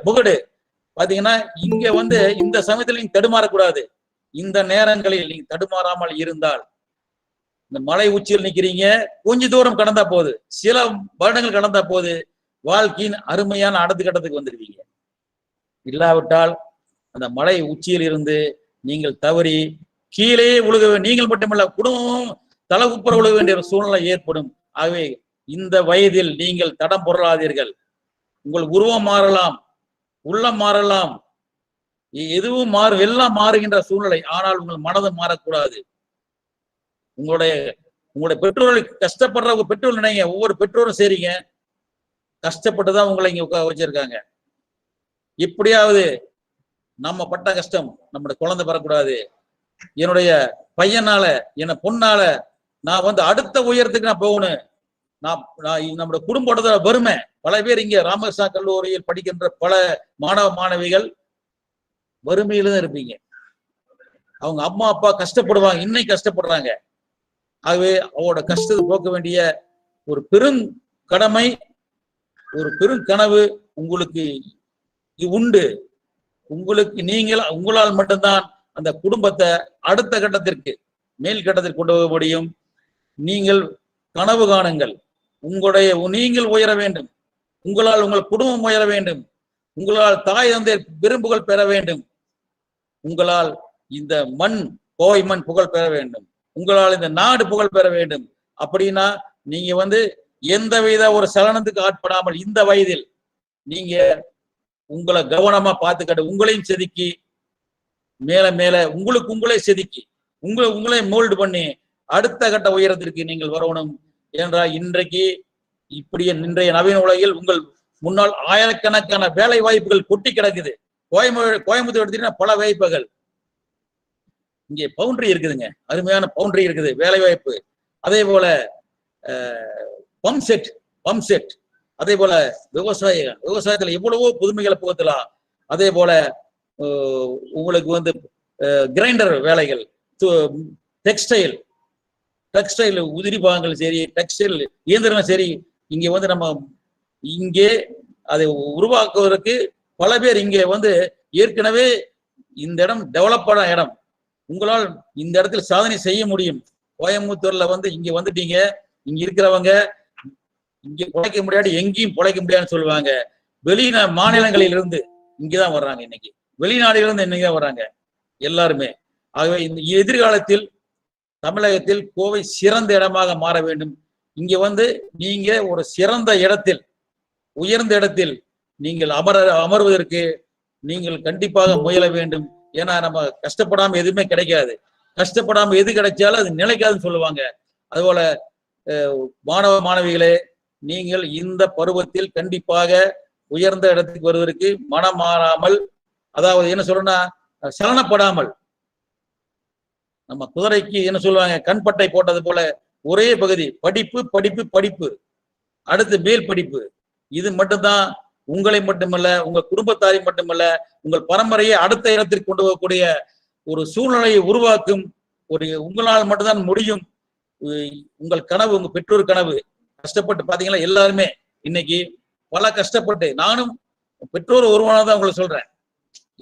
முகடு. பாத்தீங்கன்னா இங்க வந்து இந்த சமயத்துல நீங்க தடுமாறக்கூடாது. இந்த நேரங்களில் நீங்க தடுமாறாமல் இருந்தால், இந்த மலை உச்சியில் நிக்கிறீங்க, கொஞ்ச தூரம் கடந்தா போகுது, சில வருடங்கள் கடந்தா போகுது, வாழ்க்கையின் அருமையான அடுத்த கட்டத்துக்கு வந்துருவீங்க. இல்லாவிட்டால் அந்த மலை உச்சியில் இருந்து நீங்கள் தவறி கீழே உழுக, நீங்கள் மட்டுமல்ல குடும்பமும் தலை குப்புற உழுக வேண்டிய சூழ்நிலை ஏற்படும். ஆகவே இந்த வயதில் நீங்கள் தடம் பொருளாதீர்கள். உங்கள் உருவம் மாறலாம், உள்ளம் மாறலாம், எதுவும் எல்லாம் மாறுகின்ற சூழ்நிலை. ஆனால் உங்கள் மனது மாறக்கூடாது. உங்களுடைய பெற்றோர்கள் கஷ்டப்படுற உங்க பெற்றோர் நினைங்க, ஒவ்வொரு பெற்றோரும் சரிங்க கஷ்டப்பட்டுதான் உங்களை இங்க உட்கார வச்சிருக்காங்க. எப்படியாவது நம்ம பட்ட கஷ்டம் நம்முடைய குழந்தை பெறக்கூடாது, என்னுடைய பையனால என்ன பொண்ணால நான் வந்து அடுத்த உயரத்துக்கு நான் போகணும். நம்முடைய குடும்பத்தோட வறுமை, பல பேர் இங்க ராமகிருஷ்ணா கல்லூரியில் படிக்கின்ற பல மாணவ மாணவிகள் வறுமையில தான் இருப்பீங்க. அவங்க அம்மா அப்பா கஷ்டப்படுவாங்க, இன்னைக்கு கஷ்டப்படுறாங்க. ஆகவே அவரோட கஷ்டத்தை போக்க வேண்டிய ஒரு பெரும் கடமை, ஒரு பெரும் கனவு உங்களுக்கு உண்டு. உங்களால் மட்டும்தான் அந்த குடும்பத்தை அடுத்த கட்டத்திற்கு, மேல் கட்டத்திற்கு கொண்டு போக முடியும். நீங்கள் கனவு காணுங்கள், நீங்கள் உயர வேண்டும், உங்களால் உங்கள் குடும்பம் உயர வேண்டும், உங்களால் தாய் தந்தை விரும்புகள் பெற வேண்டும், உங்களால் இந்த கோவை மண் புகழ் பெற வேண்டும். உங்களால் இந்த நாடு புகழ் பெற வேண்டும் அப்படின்னா நீங்க வந்து எந்தவித ஒரு சலனத்துக்கு ஆட்படாமல் இந்த வயதில் நீங்க உங்களை கவனமா பார்த்துக்கிட்டு உங்களையும் செதுக்கி மேல மேல உங்களே செதுக்கி உங்களே மோல்டு பண்ணி அடுத்த கட்ட உயரத்திற்கு நீங்கள் வரணும் என்றால் இன்றைக்கு இப்படியே இன்றைய நவீன உலகில் உங்கள் முன்னால் ஆயிரக்கணக்கான வேலை வாய்ப்புகள் கொட்டி கிடக்குது. கோயம்புத்தூர் எடுத்தீங்கன்னா பல வாய்ப்புகள் இங்கே பவுண்டரி இருக்குதுங்க, அருமையான பவுண்டரி இருக்குது, வேலை வாய்ப்பு. அதே போல பம்ப் செட், அதே போல விவசாயத்துல எவ்வளவோ புதுமைகளை புகுத்தலாம். அதே போல உங்களுக்கு வந்து கிரைண்டர் வேலைகள், டெக்ஸ்டைல் உதிரி பாகங்கள் சரி, டெக்ஸ்டைல் இயந்திரங்கள் சரி, இங்க வந்து நம்ம இங்கே அதை உருவாக்குவதற்கு பல பேர் இங்க வந்து ஏற்கனவே இந்த இடம் டெவலப் ஆன இடம், உங்களால் இந்த இடத்துல சாதனை செய்ய முடியும். கோயம்புத்தூர்ல வந்து இங்க வந்துட்டீங்க, இங்க இருக்கிறவங்க இங்க பிழைக்க முடியாது, எங்கேயும் பிழைக்க முடியாதுன்னு சொல்லுவாங்க. மாநிலங்களில் இருந்து இங்கதான் வர்றாங்க, இன்னைக்கு வெளிநாடுகளிலிருந்து இன்னைக்குதான் வர்றாங்க எல்லாருமே. ஆகவே இந்த எதிர்காலத்தில் தமிழகத்தில் கோவை சிறந்த இடமாக மாற வேண்டும். இங்க வந்து நீங்க ஒரு சிறந்த இடத்தில், உயர்ந்த இடத்தில் நீங்கள் அமர்வதற்கு நீங்கள் கண்டிப்பாக முயல வேண்டும். ஏன்னா நம்ம கஷ்டப்படாம எதுவுமே கிடைக்காது, கஷ்டப்படாம எது கிடைச்சாலும் அது நிலைக்காதுன்னு சொல்லுவாங்க. அதுபோல மாணவ மாணவிகளே, நீங்கள் இந்த பருவத்தில் கண்டிப்பாக உயர்ந்த இடத்துக்கு வருவதற்கு மனம் மாறாமல், அதாவது என்ன சொல்றேன்னா சலனப்படாமல், நம்ம குதிரைக்கு என்ன சொல்லுவாங்க கண்பட்டை போட்டது போல ஒரே பகுதி படிப்பு படிப்பு படிப்பு, அடுத்து மேல் படிப்பு. இது மட்டும்தான் உங்களை மட்டுமல்ல, உங்க குடும்பத்தாரை மட்டுமல்ல, உங்கள் பரம்பரையை அடுத்த இடத்திற்கு கொண்டு போகக்கூடிய ஒரு சூழ்நிலையை உருவாக்கும். உங்களால் மட்டும்தான் முடியும். உங்கள் கனவு, உங்க பெற்றோர் கனவு. கஷ்டப்பட்டு பாத்தீங்களா எல்லாருமே இன்னைக்கு பல கஷ்டப்பட்டு, நானும் பெற்றோர் ஒருவனாதான் உங்களை சொல்றேன்,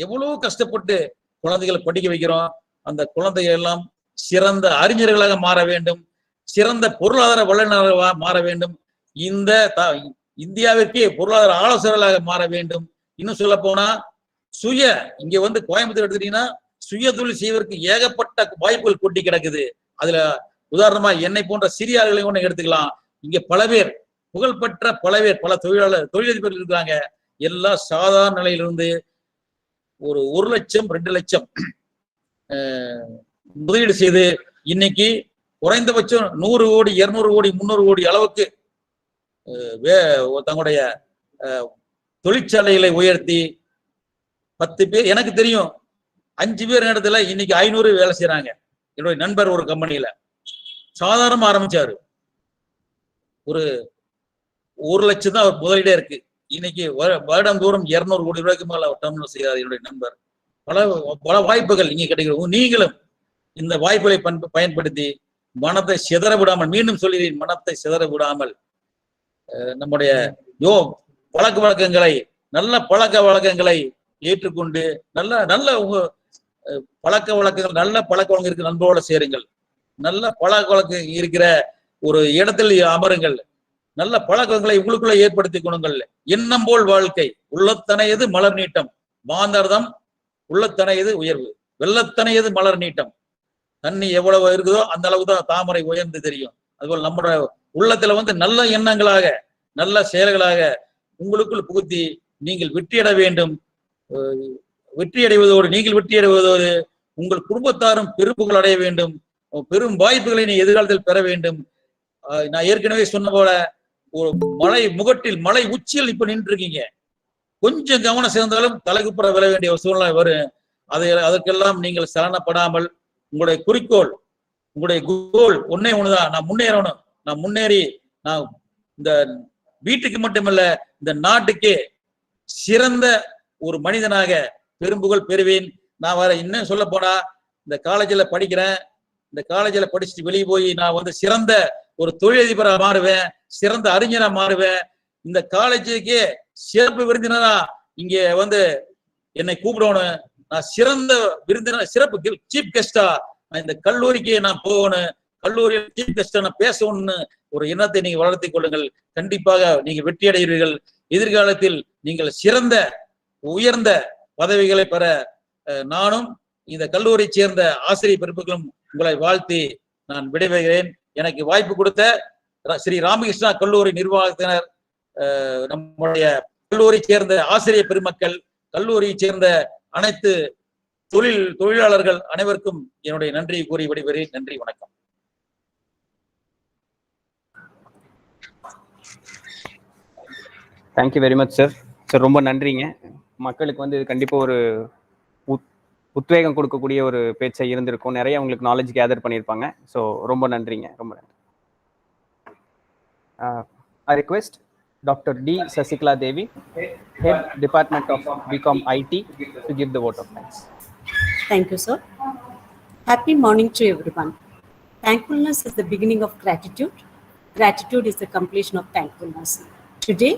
எவ்வளவு கஷ்டப்பட்டு குழந்தைகளை படிக்க வைக்கிறோம். அந்த குழந்தைகள் எல்லாம் சிறந்த அறிஞர்களாக மாற வேண்டும், சிறந்த பொருளாதார வல்லுநர்களாக மாற வேண்டும், இந்த இந்தியாவிற்கே பொருளாதார ஆலோசகர்களாக மாற வேண்டும். இன்னும் சொல்ல போனா இங்க வந்து கோயம்புத்தூர் எடுத்துட்டீங்கன்னா சுய தொழில் செய்வதற்கு ஏகப்பட்ட வாய்ப்புகள் கொட்டி கிடக்குது. அதுல உதாரணமா என்னை போன்ற சிறியார்களை ஒண்ணு எடுத்துக்கலாம். இங்க பல பேர், புகழ்பெற்ற பல தொழிலதிபர்கள் இருக்காங்க. எல்லா சாதாரண நிலையிலிருந்து ஒரு 1 லட்சம் 2 லட்சம் முதலீடு செய்து இன்னைக்கு குறைந்தபட்சம் 100 கோடி 200 கோடி 300 கோடி அளவுக்கு தங்களுடைய தொழிற்சாலைகளை உயர்த்தி 10 பேர், எனக்கு தெரியும் 5 பேர் இடத்துல இன்னைக்கு 500 வேலை செய்யறாங்க. என்னுடைய நண்பர் ஒரு கம்பெனியில சாதாரணமா ஆரம்பிச்சாரு, ஒரு 1 லட்சம் தான் அவர் முதலீடே இருக்கு. இன்னைக்கு வருடம் தூரம் 200 கோடி ரூபாய்க்கு மேல டர்ன் செய்யறாரு என்னுடைய நண்பர். பல வாய்ப்புகள் இங்கே கிடைக்கிறது. நீங்களும் இந்த வாய்ப்புகளை பயன்படுத்தி மனத்தை சிதற விடாமல், மீண்டும் சொல்கிறேன், மனத்தை சிதற விடாமல் நம்முடைய பழக்க வழக்கங்களை, நல்ல பழக்க வழக்கங்களை ஏற்றுக்கொண்டு நல்ல உங்க பழக்க வழக்கங்கள், நல்ல பழக்க வழக்கம் இருக்கிற நண்பரோட சேருங்கள், நல்ல பழக்க வழக்கம் இருக்கிற ஒரு இடத்தில் அமருங்கள், நல்ல பழக்கங்களை உங்களுக்குள்ள ஏற்படுத்தி கொள்ளுங்கள். எண்ணம் போல் வாழ்க்கை, உள்ளத்தனையது மலர் நீட்டம், மாந்தர்தம் உள்ளத்தனையது உயர்வு, வெள்ளத்தனையது மலர் நீட்டம். தண்ணி எவ்வளவு இருக்குதோ அந்த அளவுக்கு தான் தாமரை உயர்ந்து தெரியும். அதுபோல் நம்முடைய உள்ளத்துல வந்து நல்ல எண்ணங்களாக, நல்ல செயல்களாக உங்களுக்குள் புகுத்தி நீங்கள் வெற்றியட வேண்டும். நீங்கள் வெற்றி அடைவதோடு உங்கள் குடும்பத்தாரும் பெருப்புகள் அடைய வேண்டும், பெரும் வாய்ப்புகளை நீ எதிர்காலத்தில் பெற வேண்டும். நான் ஏற்கனவே சொன்ன போல ஒரு மலை உச்சியில் இப்ப நின்று இருக்கீங்க, கொஞ்சம் கவனம் சேர்ந்தாலும் தலைக்குப்புற விழ வேண்டிய ஒரு சூழ்நிலை வரும். அதற்கெல்லாம் நீங்கள் சலனப்படாமல் உங்களுடைய குறிக்கோள், உங்களுடைய கோல் ஒன்னே ஒண்ணுதான், நான் முன்னேறணும், நான் முன்னேறி நான் இந்த வீட்டுக்கு மட்டுமல்ல இந்த நாட்டுக்கே சிறந்த ஒரு மனிதனாக பெரும்புகழ் பெறுவேன். நான் வர இன்னும் சொல்ல போனா இந்த காலேஜில் படிக்கிறேன், இந்த காலேஜில் படிச்சுட்டு வெளியே போய் நான் வந்து சிறந்த ஒரு தொழிலதிபராக மாறுவேன், சிறந்த அறிஞரா மாறுவேன். இந்த காலேஜுக்கே சிறப்பு விருந்தினரா இங்க வந்து என்னை கூப்பிடணும், நான் சிறந்த விருந்தினர், சிறப்பு சீஃப் கெஸ்டா நான் இந்த கல்லூரிக்கு நான் போகணும், கல்லூரியில் சீஃப் கெஸ்டா நான் பேசணும்னு ஒரு எண்ணத்தை நீங்க வளர்த்திக் கொள்ளுங்கள். கண்டிப்பாக நீங்க வெற்றி அடைவீர்கள். எதிர்காலத்தில் நீங்கள் சிறந்த உயர்ந்த பதவிகளை பெற நானும் இந்த கல்லூரியை சேர்ந்த ஆசிரியர் பெருமக்களும் உங்களை வாழ்த்தி நான் விடைபெறுகிறேன். எனக்கு வாய்ப்பு கொடுத்த ஸ்ரீ ராமகிருஷ்ணா கல்லூரி நிர்வாகத்தினர், நம்முடைய கல்லூரி சேர்ந்த ஆசிரியர் பெருமக்கள், கல்லூரியை சேர்ந்த அனைத்து தொழிலாளர்கள் அனைவருக்கும் என்னுடைய நன்றியை கூறி விடைபெறுகிறேன். நன்றி, வணக்கம். Thank you very much sir. Sir ரொம்ப நன்றிங்க. மக்களுக்கு வந்து கண்டிப்பாக ஒரு உத்வேகம் கொடுக்கக்கூடிய ஒரு பேச்சை இருந்திருக்கும். நிறைய உங்களுக்கு நாலேஜ் கேதர் பண்ணியிருப்பாங்க. ஸோ ரொம்ப நன்றிங்க, ரொம்ப நன்றி. I request Dr. D. Sasikala Devi, Head Department of BCom IT, to give the vote of thanks. Thank you, sir. Happy morning to everyone. Thankfulness is the beginning of gratitude. Gratitude is the completion of thankfulness. Today,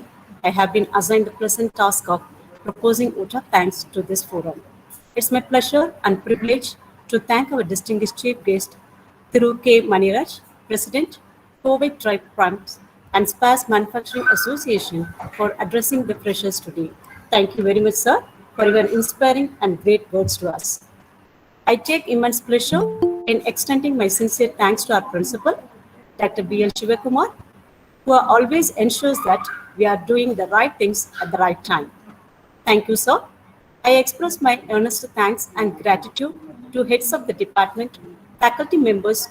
I have been assigned the pleasant task of proposing vote of thanks to this forum. It's my pleasure and privilege to thank our distinguished chief guest, Thiru K. Maniraj, President, Kovai Tribe Primes and SPAS Manufacturing Association, for addressing the freshers today. Thank you very much, sir, for your inspiring and great words to us. I take immense pleasure in extending my sincere thanks to our principal, Dr. B.L. Shivakumar, who always ensures that we are doing the right things at the right time. Thank you, sir. I express my earnest thanks and gratitude to heads of the department, faculty members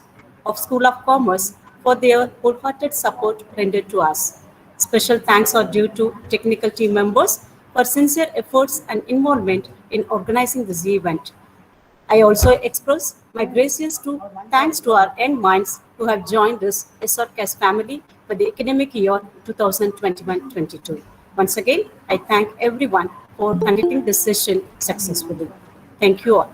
of School of Commerce for their wholehearted support rendered to us. Special thanks are due to technical team members for sincere efforts and involvement in organizing this event. I also express my gracious thanks to our young minds who have joined this SRCAS family for the academic year 2021-22. Once again, I thank everyone for conducting this session successfully. Thank you all.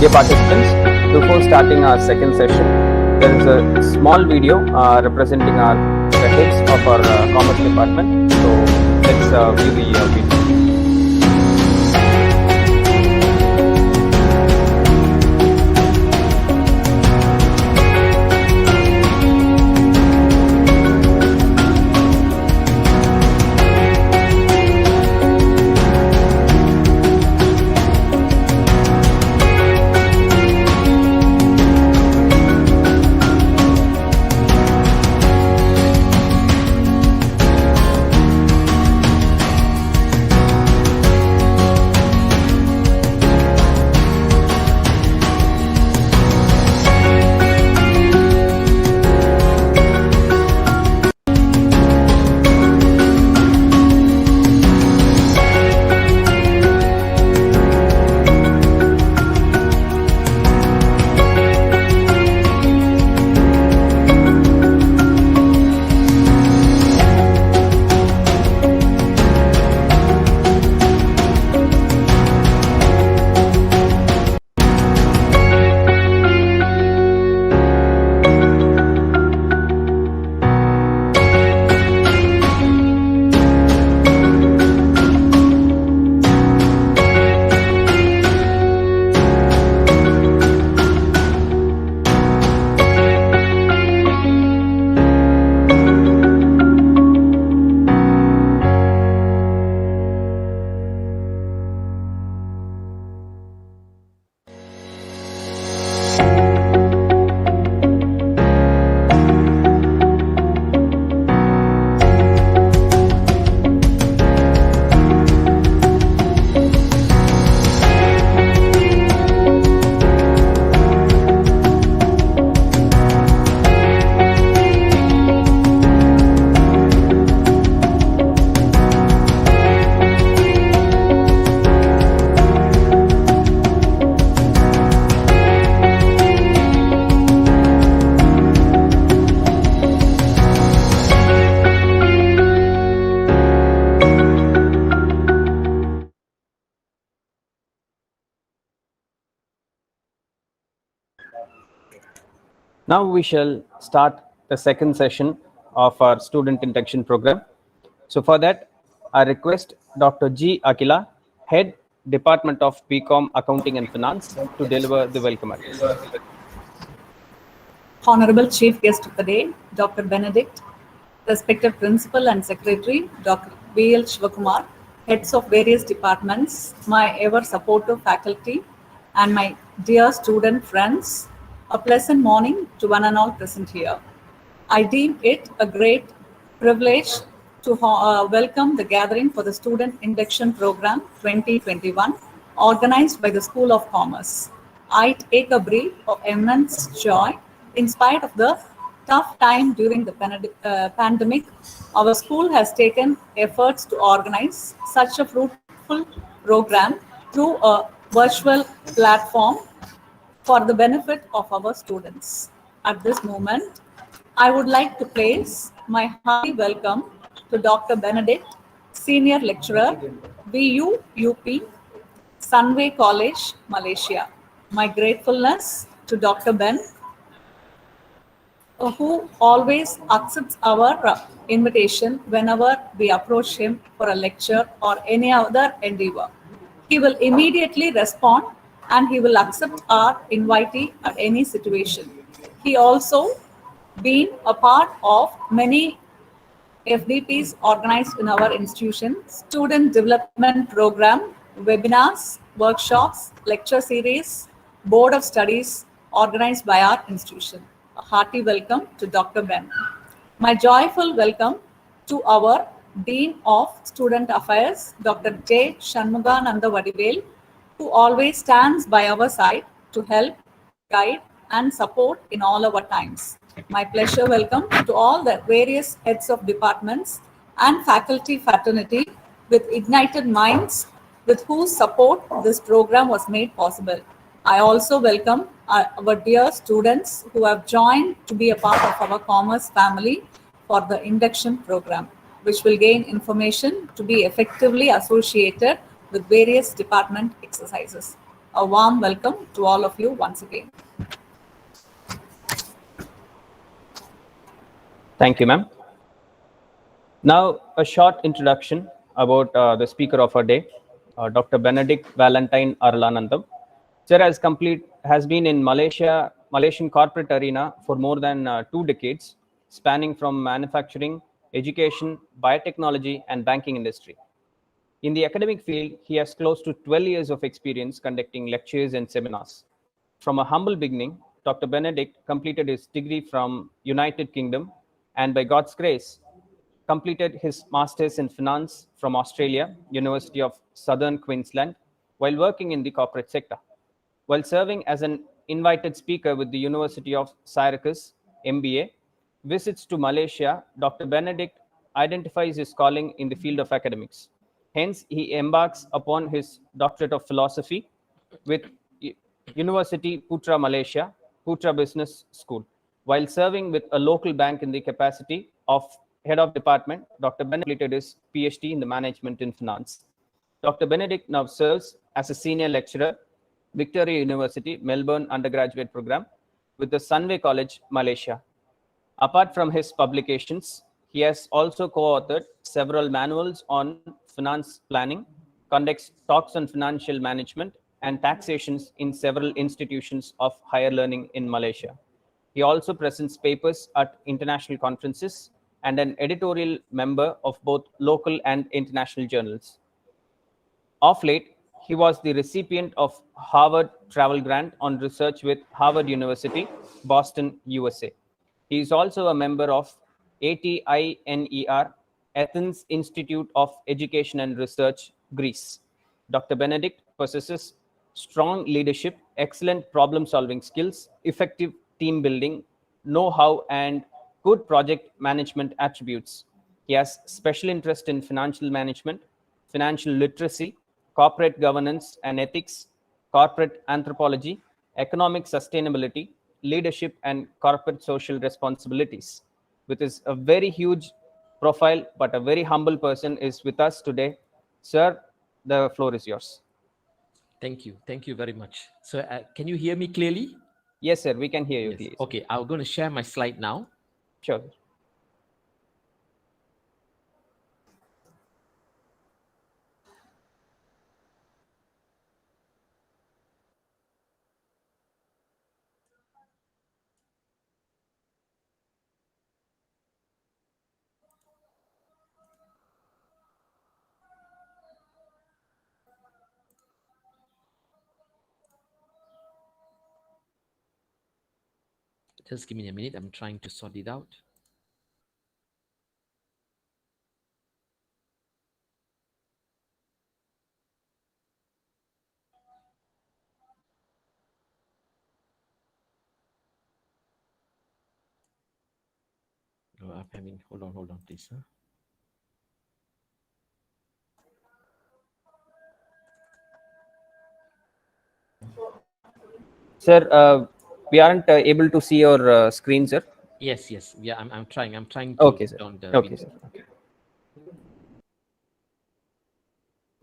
Dear participants, before starting our second session, there is a small video representing the heads of our commerce department. So let's view the video. Now we shall start the second session of our student induction program. So for that, I request Dr. G. Akila, Head Department of BCom Accounting and Finance, to deliver the welcome address. Honorable Chief Guest of the Day, Dr. Benedict, respected Principal and Secretary, Dr. B.L. Shivakumar, heads of various departments, my ever supportive faculty, and my dear student friends, a pleasant morning to one and all present here. I deem it a great privilege to welcome the gathering for the Student Induction Program 2021, organized by the School of Commerce. I take a breath of immense joy. In spite of the tough time during the pandemic, our school has taken efforts to organize such a fruitful program through a virtual platform for the benefit of our students. At this moment, I would like to place my hearty welcome to Dr. Benedict, Senior Lecturer, BU UP, Sunway College, Malaysia. My gratefulness to Dr. Ben, who always accepts our invitation whenever we approach him for a lecture or any other endeavor. He will immediately respond and he will accept our invitee at any situation. He also been a part of many FDPs organized in our institution, student development program, webinars, workshops, lecture series, board of studies organized by our institution. A hearty welcome to Dr. Ben. My joyful welcome to our Dean of Student Affairs, Dr. J. Shanmugananda Vadivel, who always stands by our side to help, guide, and support in all our times. My pleasure welcome to all the various heads of departments and faculty fraternity with ignited minds with whose support this program was made possible. I also welcome our dear students who have joined to be a part of our commerce family for the induction program, which will gain information to be effectively associated with various department exercises. A warm welcome to all of you once again. Thank you, ma'am. Now, a short introduction about the speaker of our day, Dr. Benedict Valentine Aralanandam. Sir has been in Malaysian corporate arena for more than 2 decades, spanning from manufacturing, education, biotechnology, and banking industry. In the academic field, he has close to 12 years of experience conducting lectures and seminars. From a humble beginning, Dr. Benedict completed his degree from United Kingdom and by God's grace, completed his master's in finance from Australia, University of Southern Queensland, while working in the corporate sector. While serving as an invited speaker with the University of CA-SRCAS, MBA, visits to Malaysia, Dr. Benedict identifies his calling in the field of academics. Hence, he embarks upon his doctorate of philosophy with University Putra Malaysia, Putra Business School. While serving with a local bank in the capacity of head of department, Dr. Benedict completed his PhD in the management in finance. Dr. Benedict now serves as a senior lecturer, Victoria University, Melbourne undergraduate program with the Sunway College, Malaysia. Apart from his publications, he has also co-authored several manuals on finance planning, conducts talks on financial management and taxations in several institutions of higher learning in Malaysia. He also presents papers at international conferences and an editorial member of both local and international journals. Of late, he was the recipient of Harvard Travel Grant on research with Harvard University, Boston, USA. He is also a member of ATINER, Athens Institute of Education and Research, Greece. Dr. Benedict possesses strong leadership, excellent problem-solving skills, effective team building, know-how, and good project management attributes. He has special interest in financial management, financial literacy, corporate governance and ethics, corporate anthropology, economic sustainability, leadership, and corporate social responsibilities. With his a very huge profile, but a very humble person is with us today. Sir, the floor is yours. Thank you. Thank you very much. So can you hear me clearly? Yes, sir. We can hear you, Yes. please. Okay, I'm going to share my slide now. Sure. Just give me a minute. I'm trying to sort it out. Oh, I'm having, hold on, please. Huh? Sir, we aren't able to see your screen, sir. Yes, yeah, I'm trying. I'm trying to Okay, sir. put on the Okay, video. sir. Okay.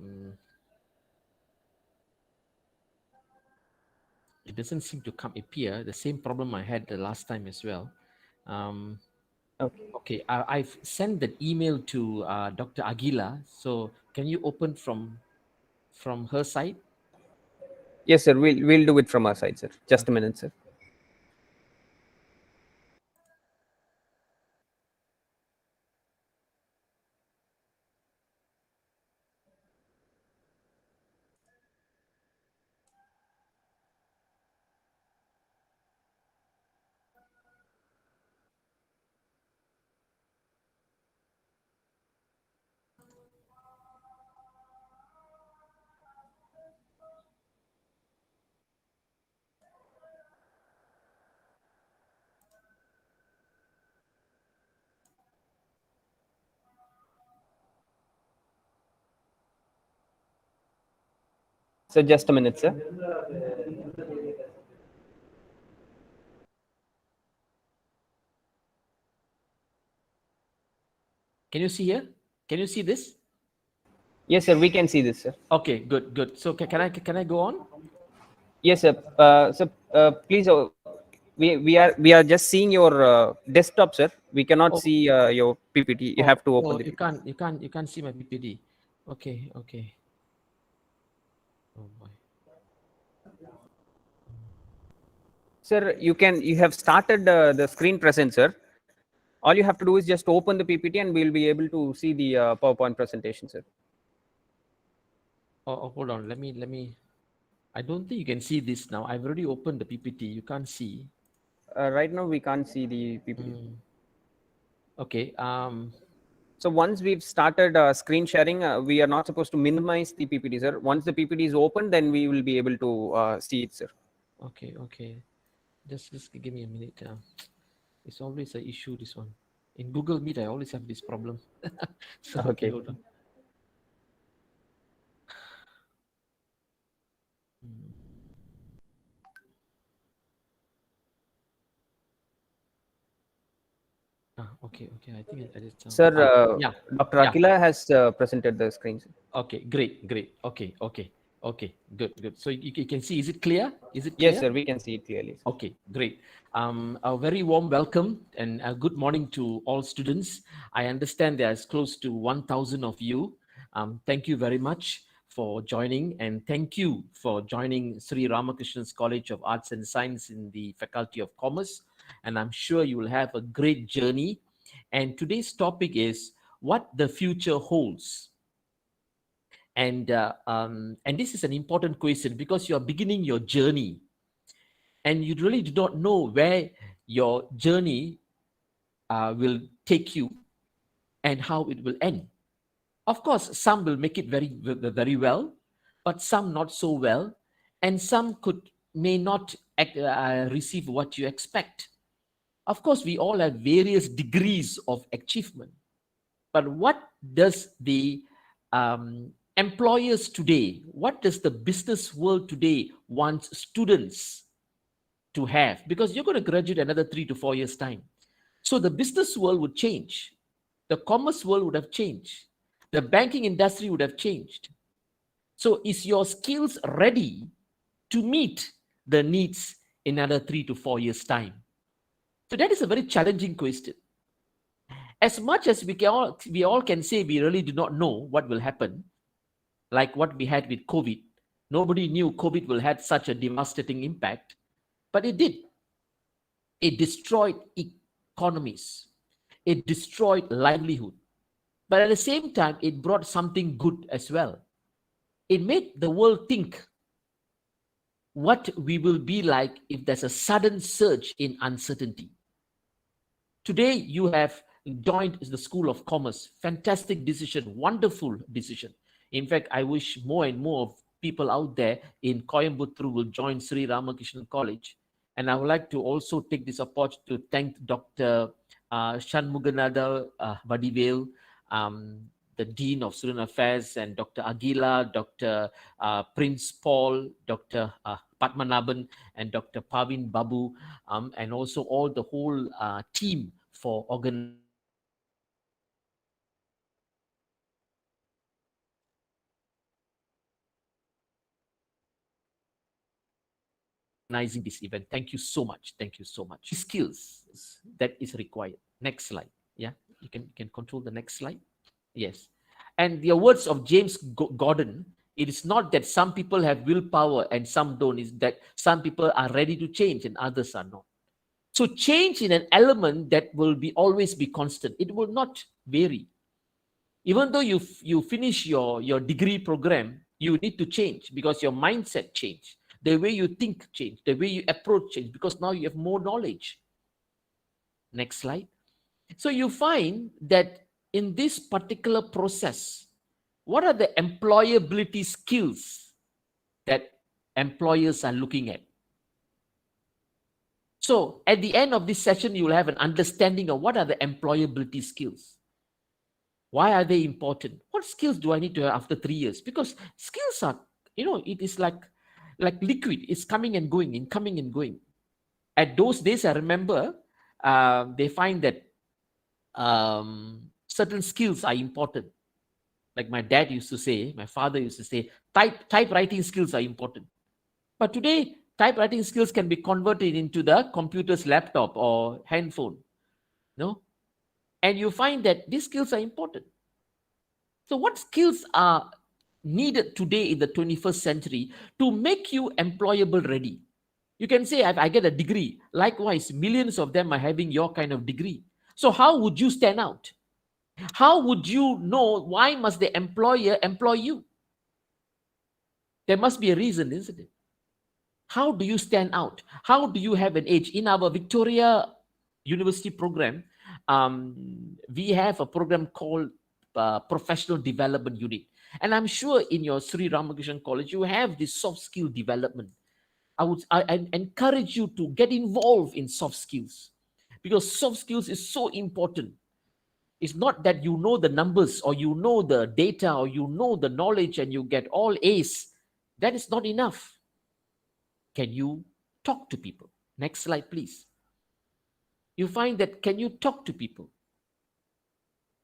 Mm. It doesn't seem to come appear. The same problem I had the last time as well. Okay. Okay, I've sent that email to Dr. Aguila. So can you open from her side? Yes, sir. We'll do it from our side, sir. Just a minute, sir. So just a minute, sir. Can you see here? Can you see this? Yes, sir. We can see this, sir. Okay, good. So can I go on? Yes, sir. Please, we are just seeing your desktop, sir. We cannot Oh. see your PPT. You have to open the you PPT. you can't see my PPT. Okay. Oh boy. Sir, you have started the screen present, sir. All you have to do is just open the PPT and we'll be able to see the PowerPoint presentation, sir. Oh, hold on. Let me. I don't think you can see this now. I've already opened the PPT. You can't see. Right now we can't see the PPT. Okay. So once we've started screen sharing, we are not supposed to minimize the PPT, sir. Once the PPT is open, then we will be able to see it, sir. Okay. Just give me a minute. It's always an issue, this one. In Google Meet, I always have this problem. So, okay, hold on. Okay. I think I just. Sir, yeah. Dr. Akila has presented the screen, sir. Okay, great. Okay, good. So you can see, is it clear? Is it clear? Yes, sir, we can see it clearly, sir. Okay, great. A very warm welcome and a good morning to all students. I understand there's close to 1,000 of you. Thank you very much for joining, and thank you for joining Sri Ramakrishna's College of Arts and Science in the Faculty of Commerce. And I'm sure you will have a great journey. And today's topic is what the future holds. And this is an important question because you are beginning your journey and you really do not know where your journey will take you and how it will end. Of course, some will make it very well, but some not so well, and some may not receive what you expect. Of course, we all have various degrees of achievement, but what does the employers today, what does the business world today want students to have? Because you're going to graduate another 3 to 4 years' time. So the business world would change. The commerce world would have changed. The banking industry would have changed. So is your skills ready to meet the needs in another 3 to 4 years' time? So that is a very challenging question. As much as we all can say we really do not know what will happen, like what we had with COVID. Nobody knew COVID will have such a devastating impact, but it did. It destroyed economies. It destroyed livelihood. But at the same time, it brought something good as well. It made the world think what we will be like if there's a sudden surge in uncertainty. Today, you have joined the School of Commerce. Fantastic decision, wonderful decision. In fact, I wish more and more of people out there in Coimbatore will join Sri Ramakrishnan College. And I would like to also take this opportunity to thank Dr. Shanmuganada Vadivel, the Dean of Student Affairs, and Dr. Agila, Dr. Prince Paul, Dr. Padmanabhan, and Dr. Pavin Babu, and also all the whole team for organizing this event. Thank you so much. Thank you so much. Skills that is required. Next slide. Yeah, you can control the next slide. Yes. And the words of James Gordon, it is not that some people have willpower and some don't. It's that some people are ready to change and others are not. So change in an element that will always be constant. It will not vary. Even though you finish your degree program, you need to change because your mindset changed. The way you think changed. The way you approach changed because now you have more knowledge. Next slide. So you find that in this particular process, what are the employability skills that employers are looking at? So at the end of this session, you will have an understanding of what are the employability skills. Why are they important? What skills do I need to have after 3 years? Because skills are, it is like liquid. It's coming and going, coming and going. At those days, I remember they find that certain skills are important. Like my dad used to say, my father used to say, typewriting skills are important. But today, typewriting skills can be converted into the computer's laptop or handphone. No? And you find that these skills are important. So what skills are needed today in the 21st century to make you employable ready? You can say, I get a degree. Likewise, millions of them are having your kind of degree. So how would you stand out? How would you know why must the employer employ you? There must be a reason, isn't it? How do you stand out? How do you have an edge? In our Victoria University program, we have a program called Professional Development Unit. And I'm sure in your Sri Ramakrishnan College, you have this soft skill development. I encourage you to get involved in soft skills because soft skills is so important. It's not that you know the numbers or you know the data or you know the knowledge and you get all A's. That is not enough. Can you talk to people? Next slide, please. You find that can you talk to people?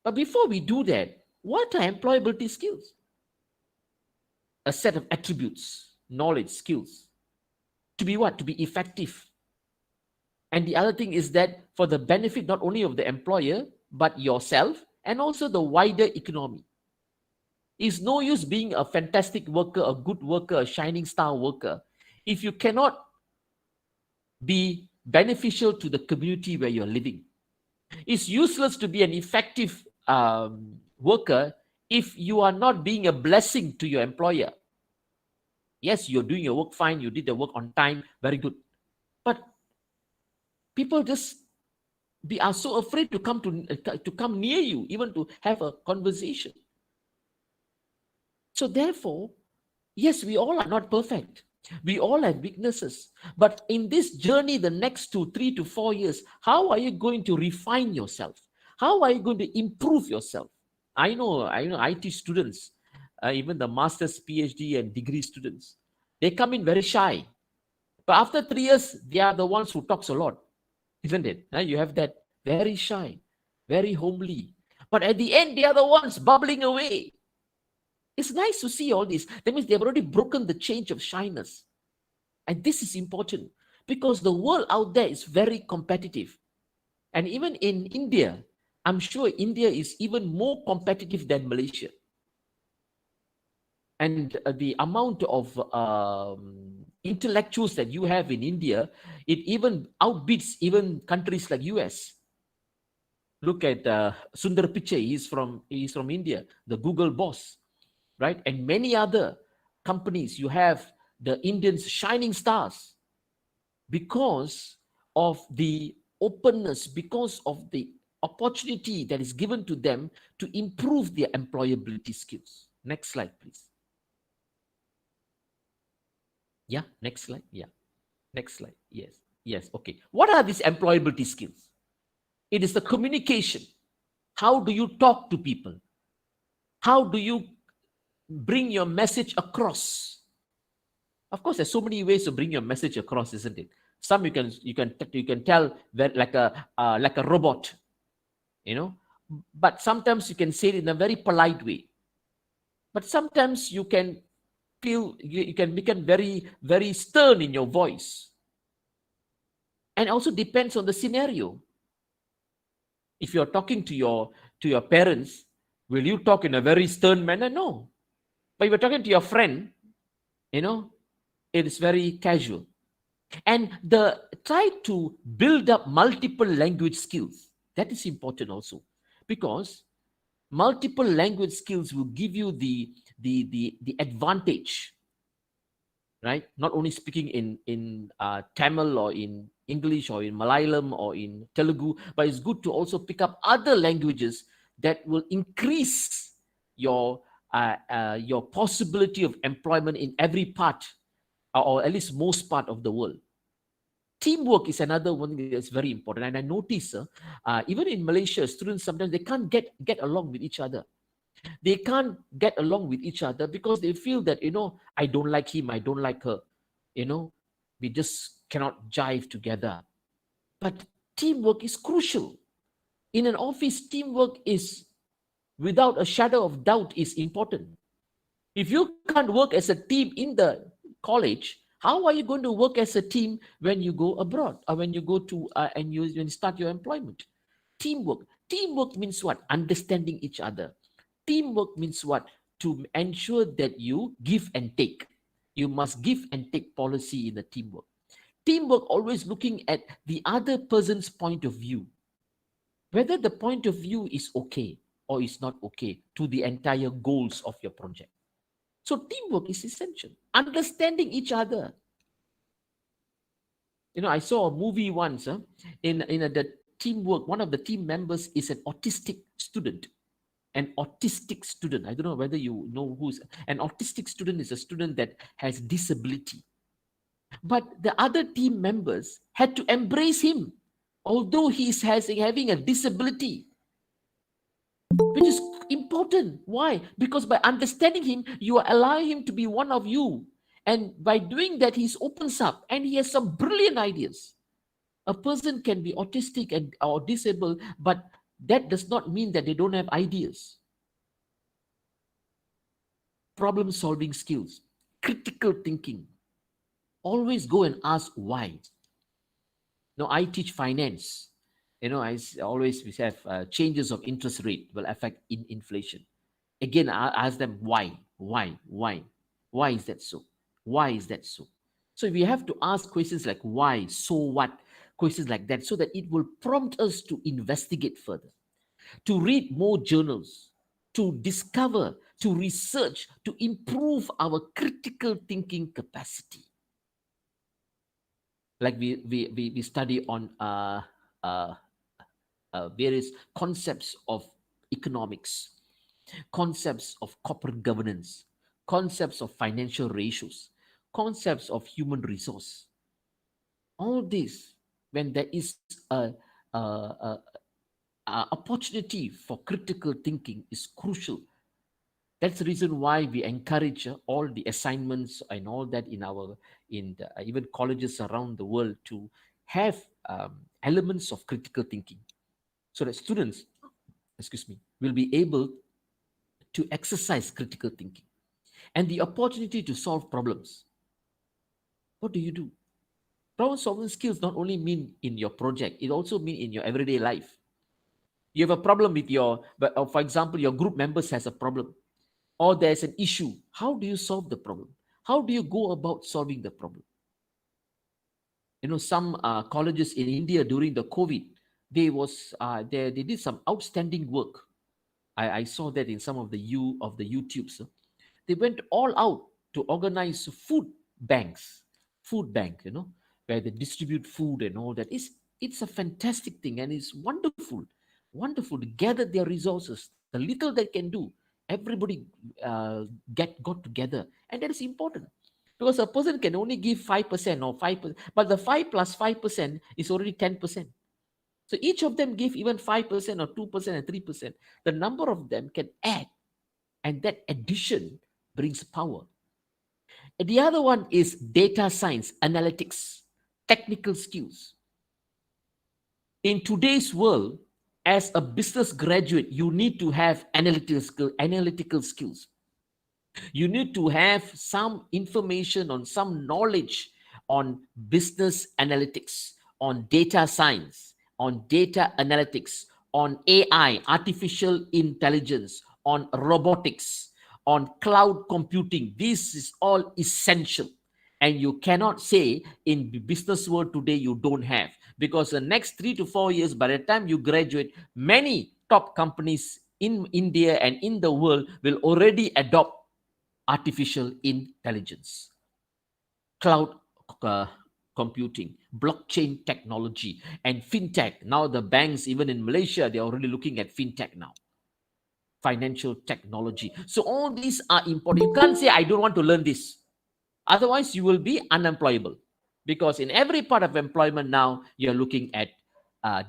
But before we do that, what are employability skills? A set of attributes, knowledge, skills. To be what? To be effective. And the other thing is that for the benefit not only of the employer, but yourself and also the wider economy. It's no use being a fantastic worker, a good worker, a shining star worker, if you cannot be beneficial to the community where you're living. It's useless to be an effective worker if you are not being a blessing to your employer. Yes, you're doing your work fine, you did the work on time, very good. But people just are so afraid to come near you, even to have a conversation. So therefore, yes, we all are not perfect. We all have weaknesses. But in this journey, the next 2, 3 to 4 years, how are you going to refine yourself? How are you going to improve yourself? I know IT students, even the master's, PhD and degree students, they come in very shy. But after 3 years, they are the ones who talks a lot, isn't it? You have that very shy, very homely. But at the end, they are the ones bubbling away. It's nice to see all this. That means they've already broken the chain of shyness. And this is important because the world out there is very competitive. And even in India, I'm sure India is even more competitive than Malaysia. And the amount of intellectuals that you have in India, it even outbeats even countries like US. Look at Sundar Pichai, he's from India, the Google boss, right? And many other companies, you have the Indians shining stars because of the openness, because of the opportunity that is given to them to improve their employability skills. Next slide, please. Yeah, next slide. Yeah, next slide. Yes, yes. Okay. What are these employability skills? It is the communication. How do you talk to people? How do you bring your message across? Of course, there's so many ways to bring your message across, isn't it? Some you can tell that like a robot, you know. But sometimes you can say it in a very polite way. But sometimes you can you can become very, very stern in your voice. And also depends on the scenario. If you're talking to your parents, will you talk in a very stern manner? No. But if you're talking to your friend, you know, it is very casual. And try to build up multiple language skills. That is important also, because multiple language skills will give you the advantage, right? Not only speaking in Tamil or in English or in Malayalam or in Telugu, but it's good to also pick up other languages that will increase your possibility of employment in every part, or at least most part of the world. Teamwork is another one that's very important. And I notice even in Malaysia, students sometimes they can't get along with each other. They can't get along with each other because they feel that, I don't like him, I don't like her. We just cannot jive together. But teamwork is crucial. In an office, teamwork is, without a shadow of doubt, is important. If you can't work as a team in the college, how are you going to work as a team when you go abroad or when you go to when you start your employment? Teamwork means what? Understanding each other. Teamwork means what? To ensure that you give and take. You must give and take policy in the teamwork. Teamwork always looking at the other person's point of view. Whether the point of view is okay or is not okay to the entire goals of your project. So teamwork is essential. Understanding each other. I saw a movie once. In the teamwork, one of the team members is an autistic student. An autistic student. I don't know whether you know who's an autistic student. Is a student that has disability. But the other team members had to embrace him, although he is having a disability. Which is important. Why? Because by understanding him, you are allowing him to be one of you. And by doing that, he opens up and he has some brilliant ideas. A person can be autistic or disabled, but that does not mean that they don't have ideas. Problem-solving skills, critical thinking. Always go and ask why. Now, I teach finance. I always we have changes of interest rate will affect inflation. Again, I ask them why is that so? Why is that so? So we have to ask questions like why, so what, questions like that, so that it will prompt us to investigate further, to read more journals, to discover, to research, to improve our critical thinking capacity. Like we study on various concepts of economics, concepts of corporate governance, concepts of financial ratios, concepts of human resource. All this, when there is a opportunity for critical thinking, is crucial. That's the reason why we encourage all the assignments and all that in even colleges around the world to have elements of critical thinking, so that students, will be able to exercise critical thinking and the opportunity to solve problems. What do you do? Problem solving skills not only mean in your project, it also mean in your everyday life. You have a problem with for example, your group members has a problem, or there's an issue. How do you solve the problem? How do you go about solving the problem? Some colleges in India during the COVID, they did some outstanding work. I saw that in some of the YouTubes. They went all out to organize food banks, where they distribute food and all that. It's a fantastic thing, and it's wonderful to gather their resources. The little they can do, everybody got together, and that is important. Because a person can only give 5% or 5%, but the 5 plus 5% is already 10%. So each of them give even 5% or 2% and 3%. The number of them can add, and that addition brings power. And the other one is data science, analytics, technical skills. In today's world, as a business graduate, you need to have analytical skills. You need to have some information on some knowledge on business analytics, on data science, on data analytics, on AI, artificial intelligence, on robotics, on cloud computing. This is all essential. And you cannot say in the business world today you don't have, because the next 3 to 4 years, by the time you graduate, many top companies in India and in the world will already adopt artificial intelligence, cloud computing, blockchain technology, and fintech. Now the banks, even in Malaysia, they're already looking at fintech now, financial technology. So all these are important. You can't say, I don't want to learn this. Otherwise, you will be unemployable, because in every part of employment now, you're looking at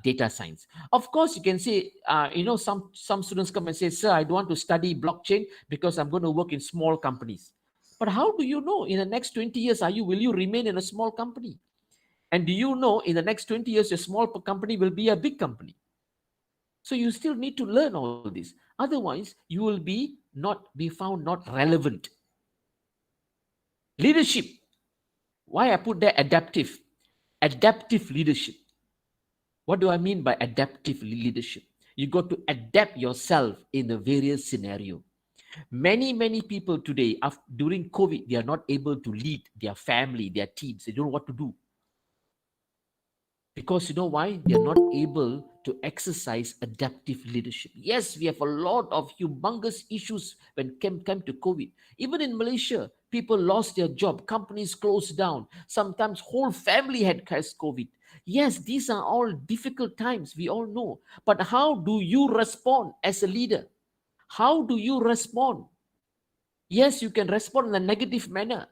data science. Of course, you can say, some students come and say, sir, I don't want to study blockchain because I'm going to work in small companies. But how do you know in the next 20 years, will you remain in a small company? And do you know in the next 20 years, your small company will be a big company? So you still need to learn all this. Otherwise, you will be found not relevant. Leadership. Why I put there adaptive leadership. What do I mean by adaptive leadership? You got to adapt yourself in the various scenario. Many people today, during COVID, they are not able to lead their family, their teams. They don't know what to do. Because you know why? They are not able to exercise adaptive leadership. Yes, we have a lot of humongous issues when it came to COVID. Even in Malaysia, people lost their job. Companies closed down. Sometimes whole family has COVID. Yes, these are all difficult times. We all know. But how do you respond as a leader? How do you respond? Yes, you can respond in a negative manner.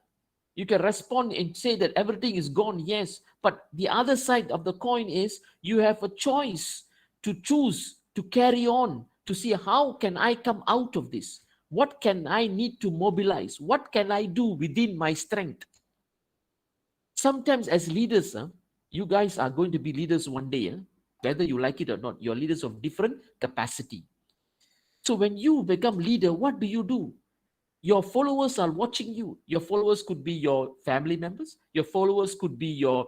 You can respond and say that everything is gone, yes. But the other side of the coin is you have a choice to choose to carry on, to see how can I come out of this? What can I need to mobilize? What can I do within my strength? Sometimes as leaders, you guys are going to be leaders one day, whether you like it or not. You're leaders of different capacity. So when you become leader, what do? Your followers are watching you. Your followers could be your family members. Your followers could be your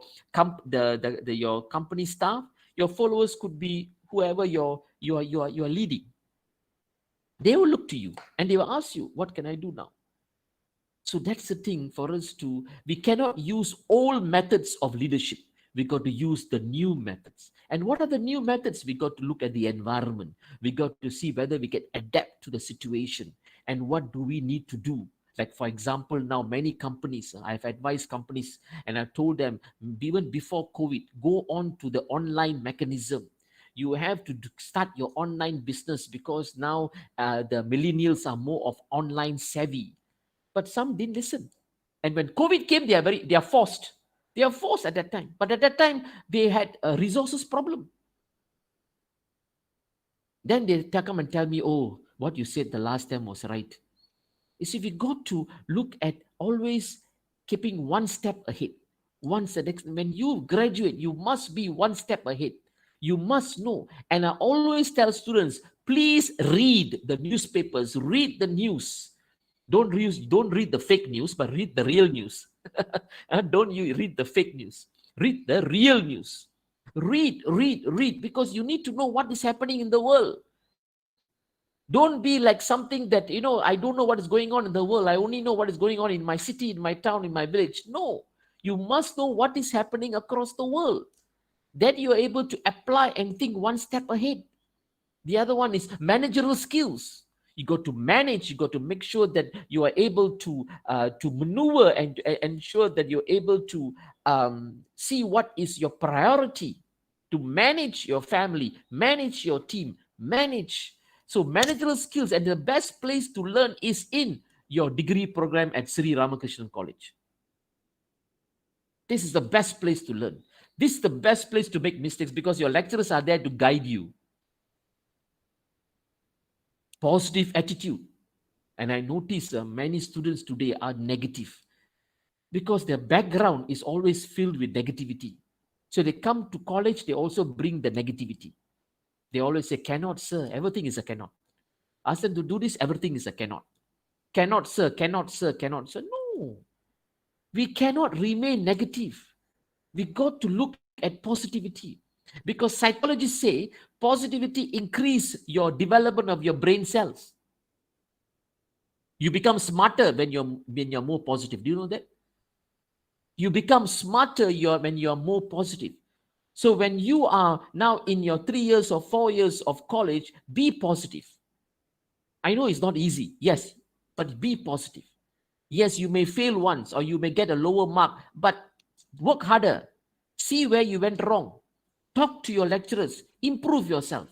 your company staff. Your followers could be whoever you are leading. They will look to you and they will ask you, what can I do now? So that's the thing for us we cannot use old methods of leadership. We got to use the new methods. And what are the new methods? We got to look at the environment. We got to see whether we can adapt to the situation. And what do we need to do? Like, for example, now many companies, I've advised companies and I've told them, even before COVID, go on to the online mechanism. You have to start your online business because now the millennials are more of online savvy. But some didn't listen. And when COVID came, they are forced. They are forced at that time. But at that time, they had a resources problem. Then they come and tell me, oh, what you said the last time was right. You see, we got to look at always keeping one step ahead. When you graduate, you must be one step ahead. You must know. And I always tell students, please read the newspapers, read the news. Don't read the fake news, but read the real news. Don't you read the fake news. Read the real news. Read, because you need to know what is happening in the world. Don't be like something that, I don't know what is going on in the world. I only know what is going on in my city, in my town, in my village. No, you must know what is happening across the world. Then you are able to apply and think one step ahead. The other one is managerial skills. You got to manage. You got to make sure that you are able to maneuver and ensure that you're able to see what is your priority, to manage your family, manage your team, manage. So managerial skills, and the best place to learn is in your degree program at Sri Ramakrishnan College. This is the best place to learn. This is the best place to make mistakes because your lecturers are there to guide you. Positive attitude. And I notice many students today are negative because their background is always filled with negativity. So they come to college, they also bring the negativity. They always say, cannot, sir. Everything is a cannot. Ask them to do this, everything is a cannot. Cannot, sir. Cannot, sir. Cannot, sir. No. We cannot remain negative. We got to look at positivity. Because psychologists say positivity increases your development of your brain cells. You become smarter when you're more positive. Do you know that? You become smarter when you're more positive. So when you are now in your 3 years or 4 years of college, be positive. I know it's not easy, yes, but be positive. Yes, you may fail once or you may get a lower mark, but work harder. See where you went wrong. Talk to your lecturers. Improve yourself.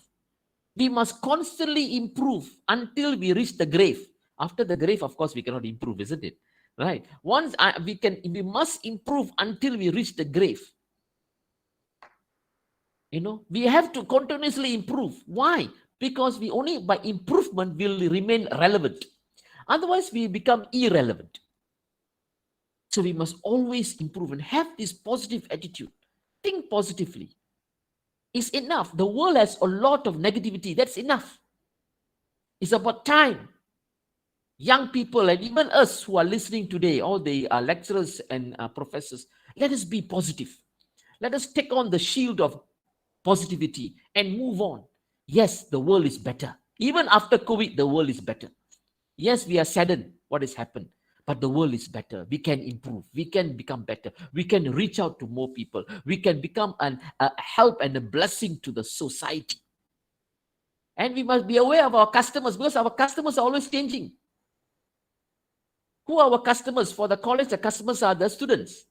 We must constantly improve until we reach the grave. After the grave, of course, we cannot improve, isn't it? Right? We must improve until we reach the grave. We have to continuously improve. Why? Because we only by improvement will remain relevant. Otherwise, we become irrelevant. So we must always improve and have this positive attitude. Think positively. It's enough. The world has a lot of negativity. That's enough. It's about time. Young people and even us who are listening today, all the lecturers and professors, let us be positive. Let us take on the shield of positivity and move on. Yes, the world is better. Even after COVID, the world is better. Yes, we are saddened what has happened, but the world is better. We can improve. We can become better. We can reach out to more people. We can become a help and a blessing to the society. And we must be aware of our customers because our customers are always changing. Who are our customers? For the college, the customers are the students.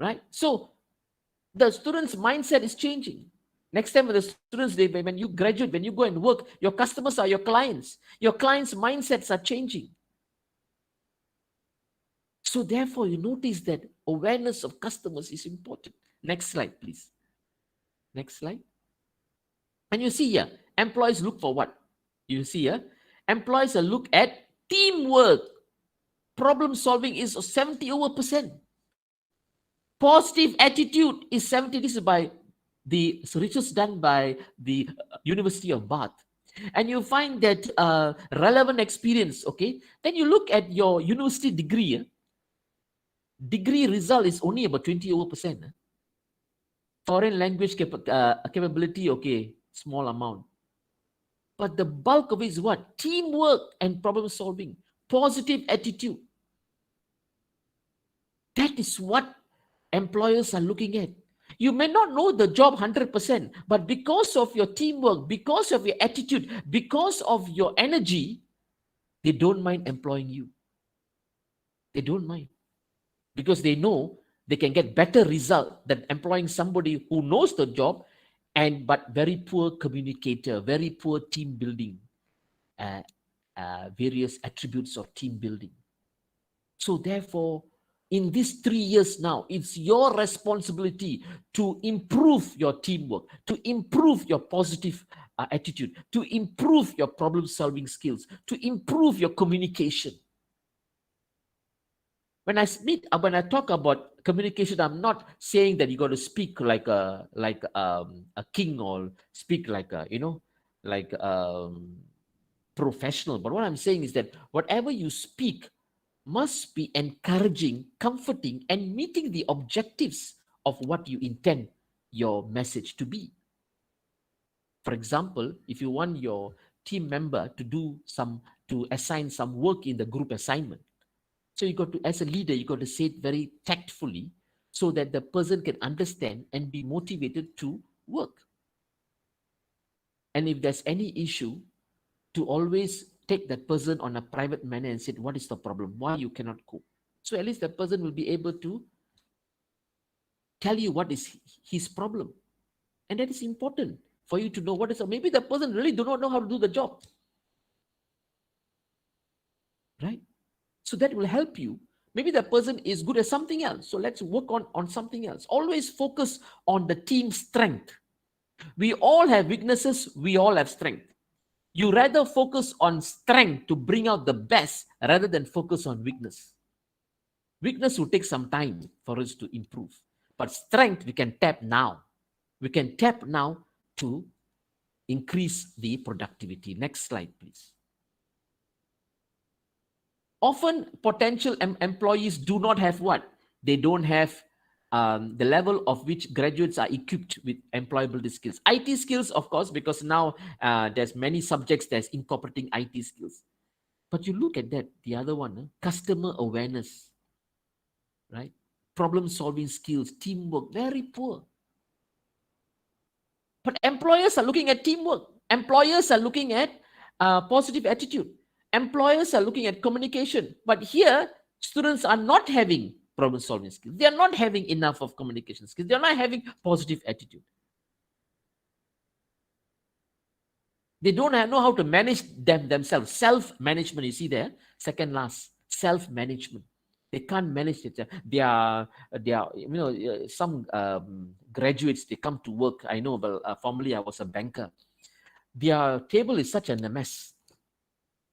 Right? So the students' mindset is changing. Next time with the students, when you graduate, when you go and work, your customers are your clients. Your clients' mindsets are changing. So therefore, you notice that awareness of customers is important. Next slide, please. Next slide. And you see here, employees look for what? You see here, employees look at teamwork. Problem solving is 70%. Positive attitude is 70. This is by the research done by the University of Bath. And you find that relevant experience, okay? Then you look at your university degree. Degree result is only about 20%. Foreign language capability, okay, small amount. But the bulk of it is what? Teamwork and problem solving. Positive attitude. That is what employers are looking at. You may not know the job 100%, but because of your teamwork, because of your attitude, because of your energy, they don't mind employing you. They don't mind. Because they know they can get better result than employing somebody who knows the job but very poor communicator, very poor team building, various attributes of team building. So therefore, in these 3 years now, it's your responsibility to improve your teamwork, to improve your positive attitude, to improve your problem-solving skills, to improve your communication. When I talk about communication, I'm not saying that you got to speak like a king or speak like a professional. But what I'm saying is that whatever you speak, must be encouraging, comforting, and meeting the objectives of what you intend your message to be. For example, if you want your team member to assign some work in the group assignment, so you got to, as a leader, you got to say it very tactfully so that the person can understand and be motivated to work. And if there's any issue, to always take that person on a private manner and say, what is the problem? Why you cannot cope? So at least the person will be able to tell you what is his problem. And that is important for you to know what is, maybe the person really do not know how to do the job. Right? So that will help you. Maybe the person is good at something else. So let's work on something else. Always focus on the team strength. We all have weaknesses. We all have strength. You rather focus on strength to bring out the best rather than focus on weakness. Weakness will take some time for us to improve. But strength we can tap now. We can tap now to increase the productivity. Next slide, please. Often potential employees do not have what? They don't have the level of which graduates are equipped with employability skills. IT skills, of course, because now there's many subjects that's incorporating IT skills. But you look at that, the other one, customer awareness, right? Problem solving skills, teamwork, very poor. But employers are looking at teamwork. Employers are looking at positive attitude. Employers are looking at communication. But here, students are not having problem-solving skills. They are not having enough of communication skills. They are not having positive attitude. They don't know how to manage themselves. Self-management, you see there, second last, self-management. They can't manage it. They are some graduates, they come to work. I know, well, formerly I was a banker. Their table is such a mess.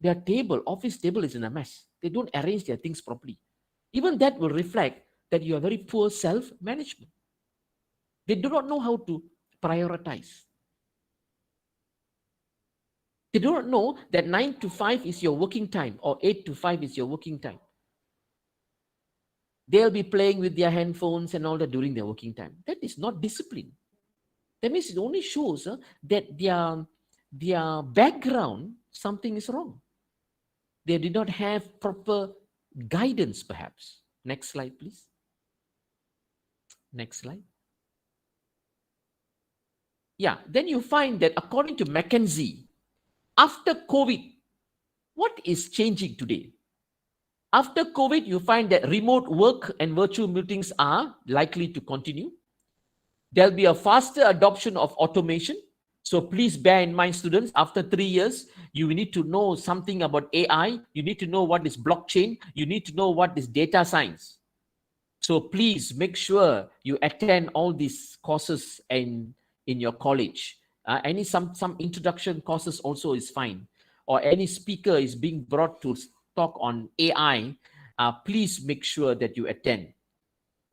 Their office table is in a mess. They don't arrange their things properly. Even that will reflect that you are very poor self-management. They do not know how to prioritize. They do not know that 9 to 5 is your working time or 8 to 5 is your working time. They'll be playing with their handphones and all that during their working time. That is not discipline. That means it only shows that their background, something is wrong. They did not have proper guidance, perhaps. Next slide, please. Next slide. Yeah, then you find that according to McKinsey, after COVID, what is changing today? After COVID, you find that remote work and virtual meetings are likely to continue. There'll be a faster adoption of automation. So please bear in mind, students, after 3 years, you need to know something about AI. You need to know what is blockchain. You need to know what is data science. So please make sure you attend all these courses in your college. Some introduction courses also is fine. Or any speaker is being brought to talk on AI, please make sure that you attend.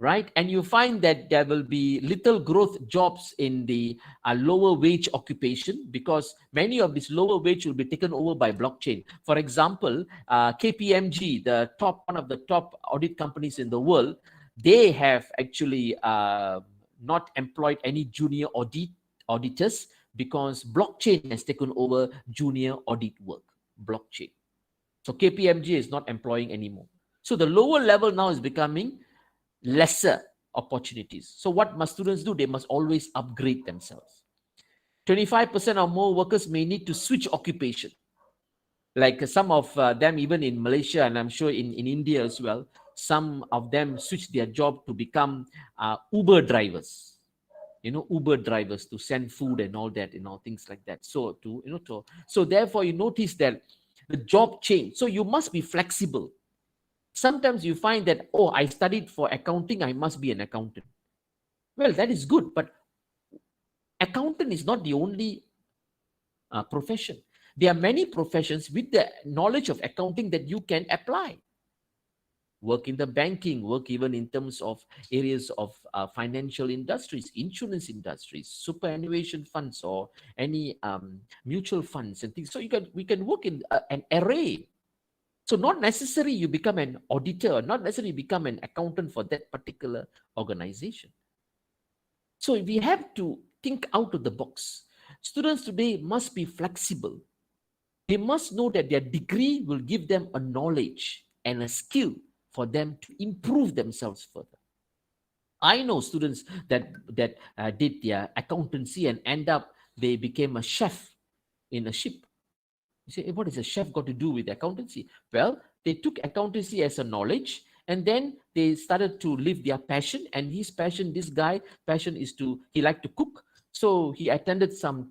Right? And you find that there will be little growth jobs in the lower wage occupation because many of these lower wage will be taken over by blockchain. For example, KPMG, one of the top audit companies in the world, they have actually not employed any junior auditors because blockchain has taken over junior audit work. Blockchain. So KPMG is not employing anymore. So the lower level now is becoming lesser opportunities. So what must students do? They must always upgrade themselves. 25% or more workers may need to switch occupation. Like some of them, even in Malaysia, and I'm sure in India as well, some of them switch their job to become Uber drivers. Uber drivers to send food and all that, things like that. So so therefore you notice that the job change. So you must be flexible. Sometimes you find that, oh, I studied for accounting, I must be an accountant. Well, that is good, but accountant is not the only profession. There are many professions with the knowledge of accounting that you can apply. Work in the banking, work even in terms of areas of financial industries, insurance industries, superannuation funds, or any mutual funds and things. So we can work in an array. So not necessarily you become an auditor, not necessarily become an accountant for that particular organization. So we have to think out of the box. Students today must be flexible. They must know that their degree will give them a knowledge and a skill for them to improve themselves further. I know students that did their accountancy and they became a chef in a ship. You say, what is a chef got to do with accountancy? Well, they took accountancy as a knowledge, and then they started to live their passion. And his passion, this guy, passion is he liked to cook. So he attended some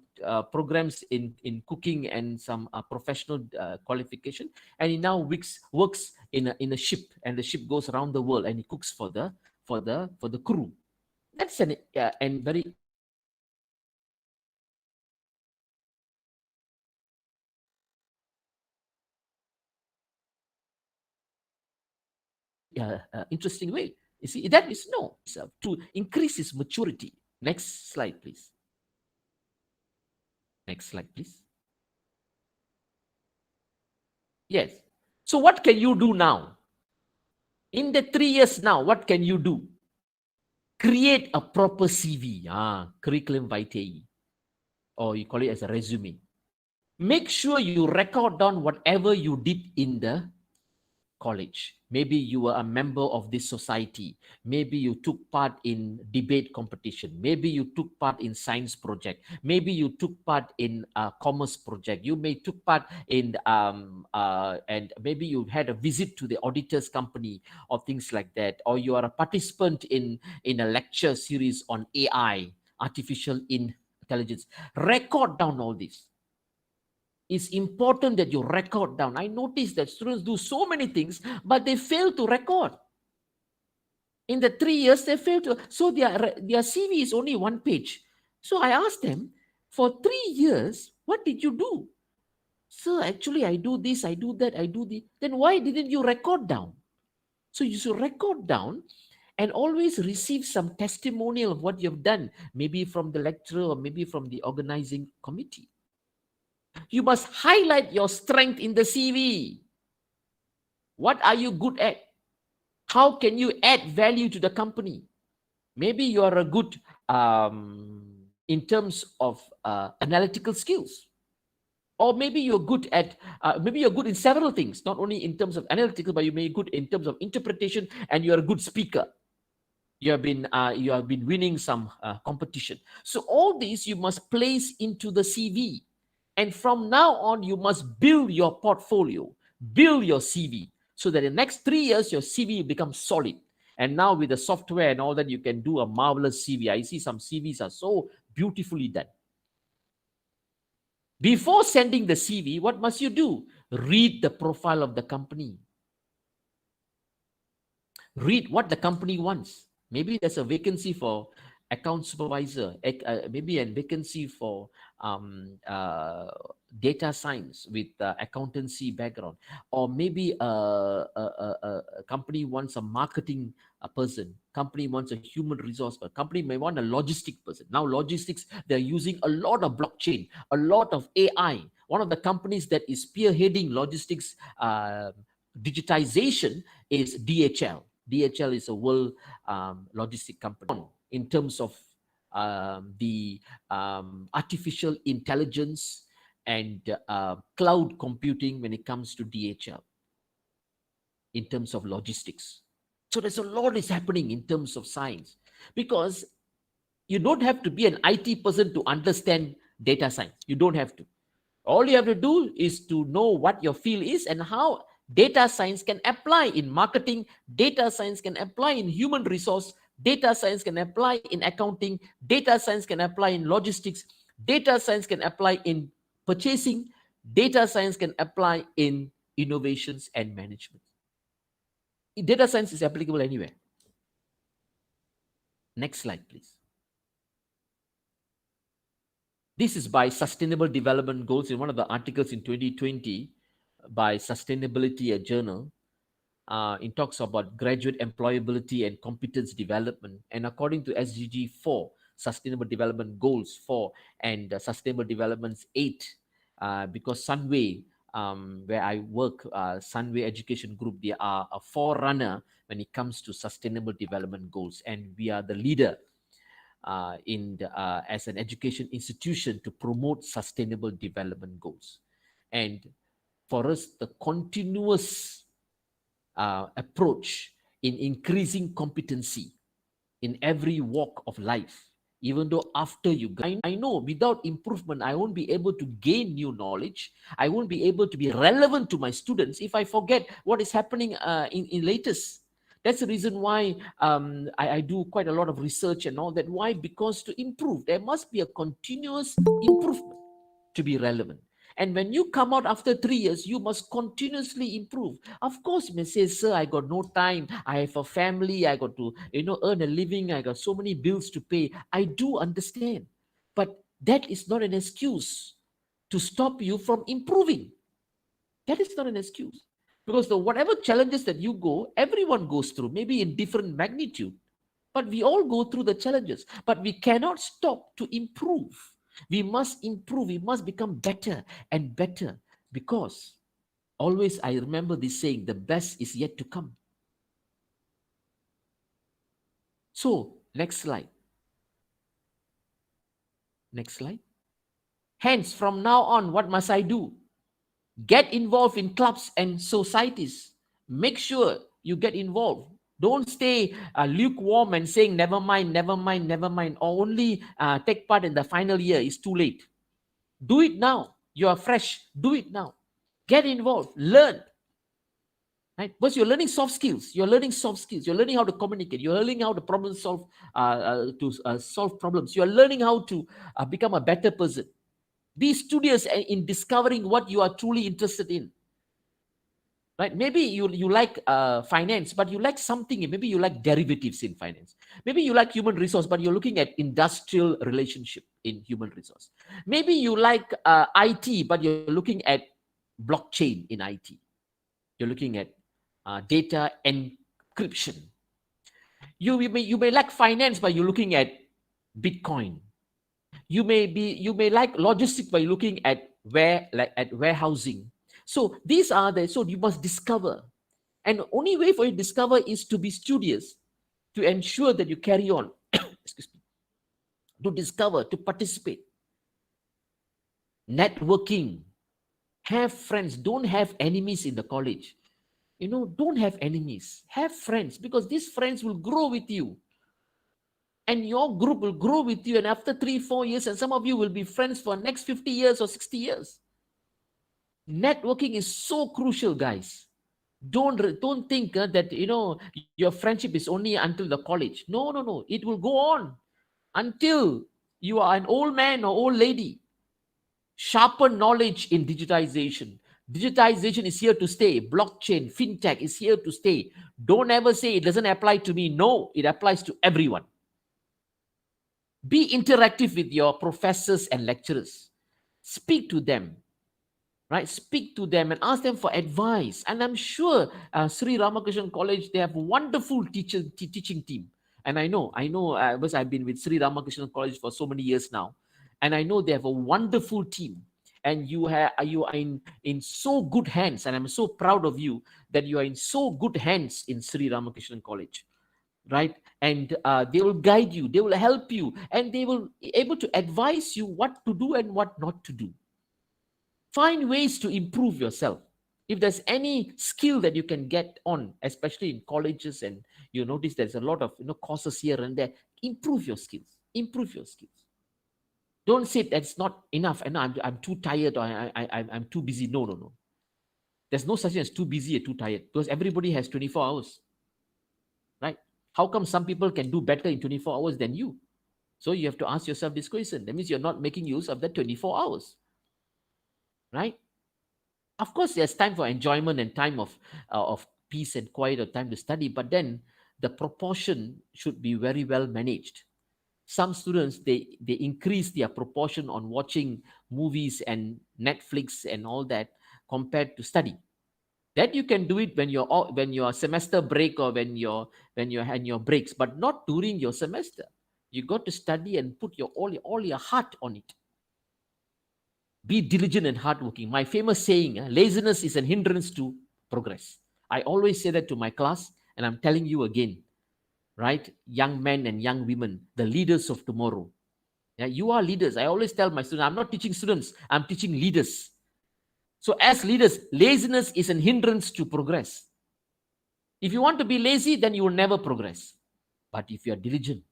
programs in cooking and some professional qualification. And he now works in a ship, and the ship goes around the world, and he cooks for the crew. That's an and very interesting way. You see, that is to increase his maturity. Next slide, please. Next slide, please. Yes. So what can you do now? In the 3 years now, what can you do? Create a proper CV, curriculum vitae, or you call it as a resume. Make sure you record down whatever you did in the college. Maybe you were a member of this society. Maybe you took part in debate competition. Maybe you took part in science project. Maybe you took part in a commerce project. You may took part in and maybe you had a visit to the auditor's company or things like that. Or you are a participant in a lecture series on AI, artificial intelligence. Record down all this. It's important that you record down. I noticed that students do so many things, but they fail to record. In the 3 years, they fail to. So their CV is only 1 page. So I asked them, for 3 years, what did you do? So actually, I do this, I do that, I do this. Then why didn't you record down? So you should record down and always receive some testimonial of what you've done, maybe from the lecturer or maybe from the organizing committee. You must highlight your strength in the CV. What are you good at? How can you add value to the company? Maybe you are a good in terms of analytical skills. Or maybe you're good at, maybe you're good in several things, not only in terms of analytical, but you may be good in terms of interpretation, and you're a good speaker. You have been winning some competition. So all these you must place into the CV. And from now on, you must build your portfolio, build your CV, so that in the next 3 years, your CV becomes solid. And now with the software and all that, you can do a marvelous CV. I see some CVs are so beautifully done. Before sending the CV, what must you do? Read the profile of the company. Read what the company wants. Maybe there's a vacancy for account supervisor, maybe a vacancy for data science with accountancy background, or maybe a company wants a marketing person, company wants a human resource person, company may want a logistic person. Now logistics, they're using a lot of blockchain, a lot of AI. One of the companies that is spearheading logistics digitization is DHL. DHL is a world logistic company. In terms of the artificial intelligence and cloud computing when it comes to DHL, in terms of logistics. So there's a lot is happening in terms of science, because you don't have to be an IT person to understand data science. You don't have to. All you have to do is to know what your field is and how data science can apply in marketing, data science can apply in human resource, data science can apply in accounting, data science can apply in logistics, data science can apply in purchasing, data science can apply in innovations and management. Data science is applicable anywhere. Next slide, please. This is by Sustainable Development Goals in one of the articles in 2020 by Sustainability, a journal. It talks about graduate employability and competence development. And according to SDG 4, Sustainable Development Goals 4, and Sustainable Developments 8, because Sunway where I work, Sunway Education Group, they are a forerunner when it comes to sustainable development goals, and we are the leader as an education institution to promote sustainable development goals. And for us, the continuous approach in increasing competency in every walk of life, even though after you, I know without improvement, I won't be able to gain new knowledge. I won't be able to be relevant to my students if I forget what is happening in latest. That's the reason why I do quite a lot of research and all that. Why? Because to improve, there must be a continuous improvement to be relevant. And when you come out after 3 years, you must continuously improve. Of course, you may say, sir, I got no time. I have a family. I got to, earn a living. I got so many bills to pay. I do understand. But that is not an excuse to stop you from improving. That is not an excuse. Because whatever challenges that you go, everyone goes through, maybe in different magnitude. But we all go through the challenges. But we cannot stop to improve. We must improve. We must become better and better, because always I remember this saying, the best is yet to come. So, next slide. Next slide. Hence, from now on, what must I do? Get involved in clubs and societies. Make sure you get involved. Don't stay lukewarm and saying, never mind, never mind, never mind, or only take part in the final year. It's too late. Do it now. You are fresh. Do it now. Get involved. Learn. Right? Because you're learning soft skills. You're learning soft skills. You're learning how to communicate. You're learning how to problem solve, solve problems. You're learning how to become a better person. Be studious in discovering what you are truly interested in. Right? Maybe you like finance, but you like something. Maybe you like derivatives in finance. Maybe you like human resource, but you're looking at industrial relationship in human resource. Maybe you like IT, but you're looking at blockchain in IT. You're looking at data encryption. You may like finance, but you're looking at Bitcoin. You may like logistics by looking at warehousing. So these are so you must discover. And the only way for you to discover is to be studious, to ensure that you carry on. Excuse me. To discover, to participate. Networking. Have friends. Don't have enemies in the college. Don't have enemies. Have friends, because these friends will grow with you. And your group will grow with you. And after 3-4 years, and some of you will be friends for the next 50 years or 60 years. Networking is so crucial, guys. Don't think that, your friendship is only until the college. No. It will go on until you are an old man or old lady. Sharpen knowledge in digitization. Digitization is here to stay. Blockchain, fintech is here to stay. Don't ever say it doesn't apply to me. No, it applies to everyone. Be interactive with your professors and lecturers. Speak to them. Right? Speak to them and ask them for advice. And I'm sure Sri Ramakrishna College, they have a wonderful teaching team. And I know, because I've been with Sri Ramakrishna College for so many years now. And I know they have a wonderful team. And you are in so good hands. And I'm so proud of you that you are in so good hands in Sri Ramakrishna College. Right? And they will guide you. They will help you. And they will be able to advise you what to do and what not to do. Find ways to improve yourself. If there's any skill that you can get on, especially in colleges, and you notice there's a lot of courses here and there, improve your skills. Improve your skills. Don't say that's not enough and I'm too tired or I'm too busy. No. There's no such thing as too busy or too tired, because everybody has 24 hours. Right? How come some people can do better in 24 hours than you? So you have to ask yourself this question. That means you're not making use of the 24 hours. Right? Of course, there's time for enjoyment and time of peace and quiet or time to study, but then the proportion should be very well managed. Some students, they increase their proportion on watching movies and Netflix and all that compared to study. That you can do it when you're semester break or when you're in your breaks, but not during your semester. You got to study and put all your heart on it. Be diligent and hardworking. My famous saying, laziness is an hindrance to progress. I always say that to my class, and I'm telling you again, right? Young men and young women, the leaders of tomorrow. Yeah, you are leaders. I always tell my students, I'm not teaching students, I'm teaching leaders. So as leaders, laziness is an hindrance to progress. If you want to be lazy, then you will never progress. But if you are diligent,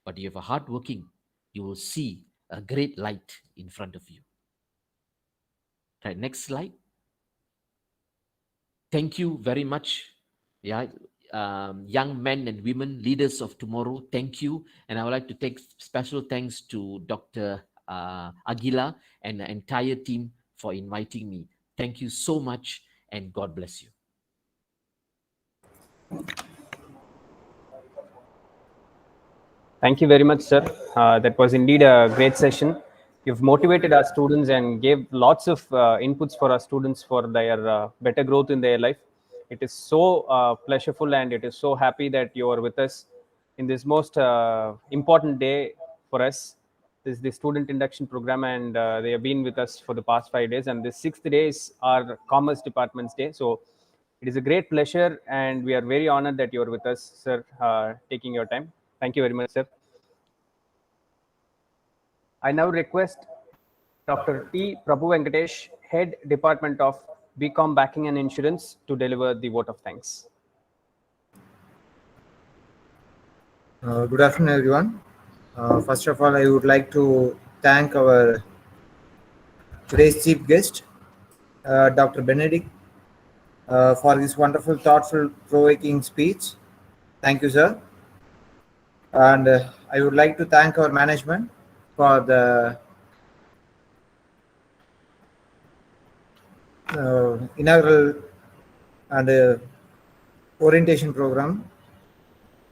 but you have a hard working, you will see a great light in front of you. Right, next slide. Thank you very much. Yeah, young men and women, leaders of tomorrow, thank you. And I would like to take special thanks to Dr. Aguila and the entire team for inviting me. Thank you so much, and God bless you. Thank you very much, sir. That was indeed a great session. You've motivated our students and gave lots of inputs for our students for their better growth in their life. It is so pleasureful, and it is so happy that you are with us in this most important day for us. This is the student induction program, and they have been with us for the past 5 days. And the 6th day is our Commerce Department's day. So it is a great pleasure, and we are very honored that you are with us, sir, taking your time. Thank you very much, sir. I now request Dr. T. Prabhu Venkatesh, Head Department of BCom Banking and Insurance, to deliver the vote of thanks. Good afternoon, everyone. First of all, I would like to thank our today's chief guest, Dr. Benedict, for this wonderful, thoughtful, provoking speech. Thank you, sir. And I would like to thank our management for the inaugural and orientation program,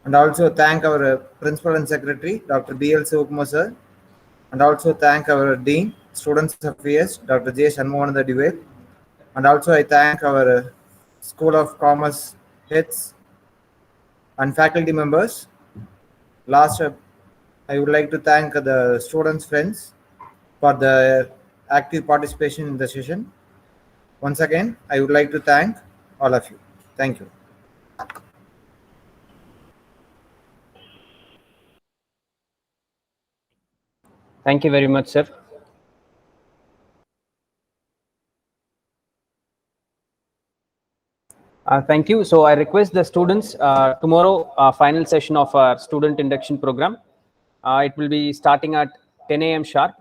and also thank our principal and secretary, Dr. B.L. Sivakumar sir, and also thank our dean, students affairs, Dr. J. Shanmugananda Divel, and also I thank our School of Commerce heads and faculty members. Last, I would like to thank the students' friends for the active participation in the session. Once again, I would like to thank all of you. Thank you. Thank you very much, sir. Thank you. So I request the students tomorrow, final session of our student induction program. It will be starting at 10 a.m. sharp.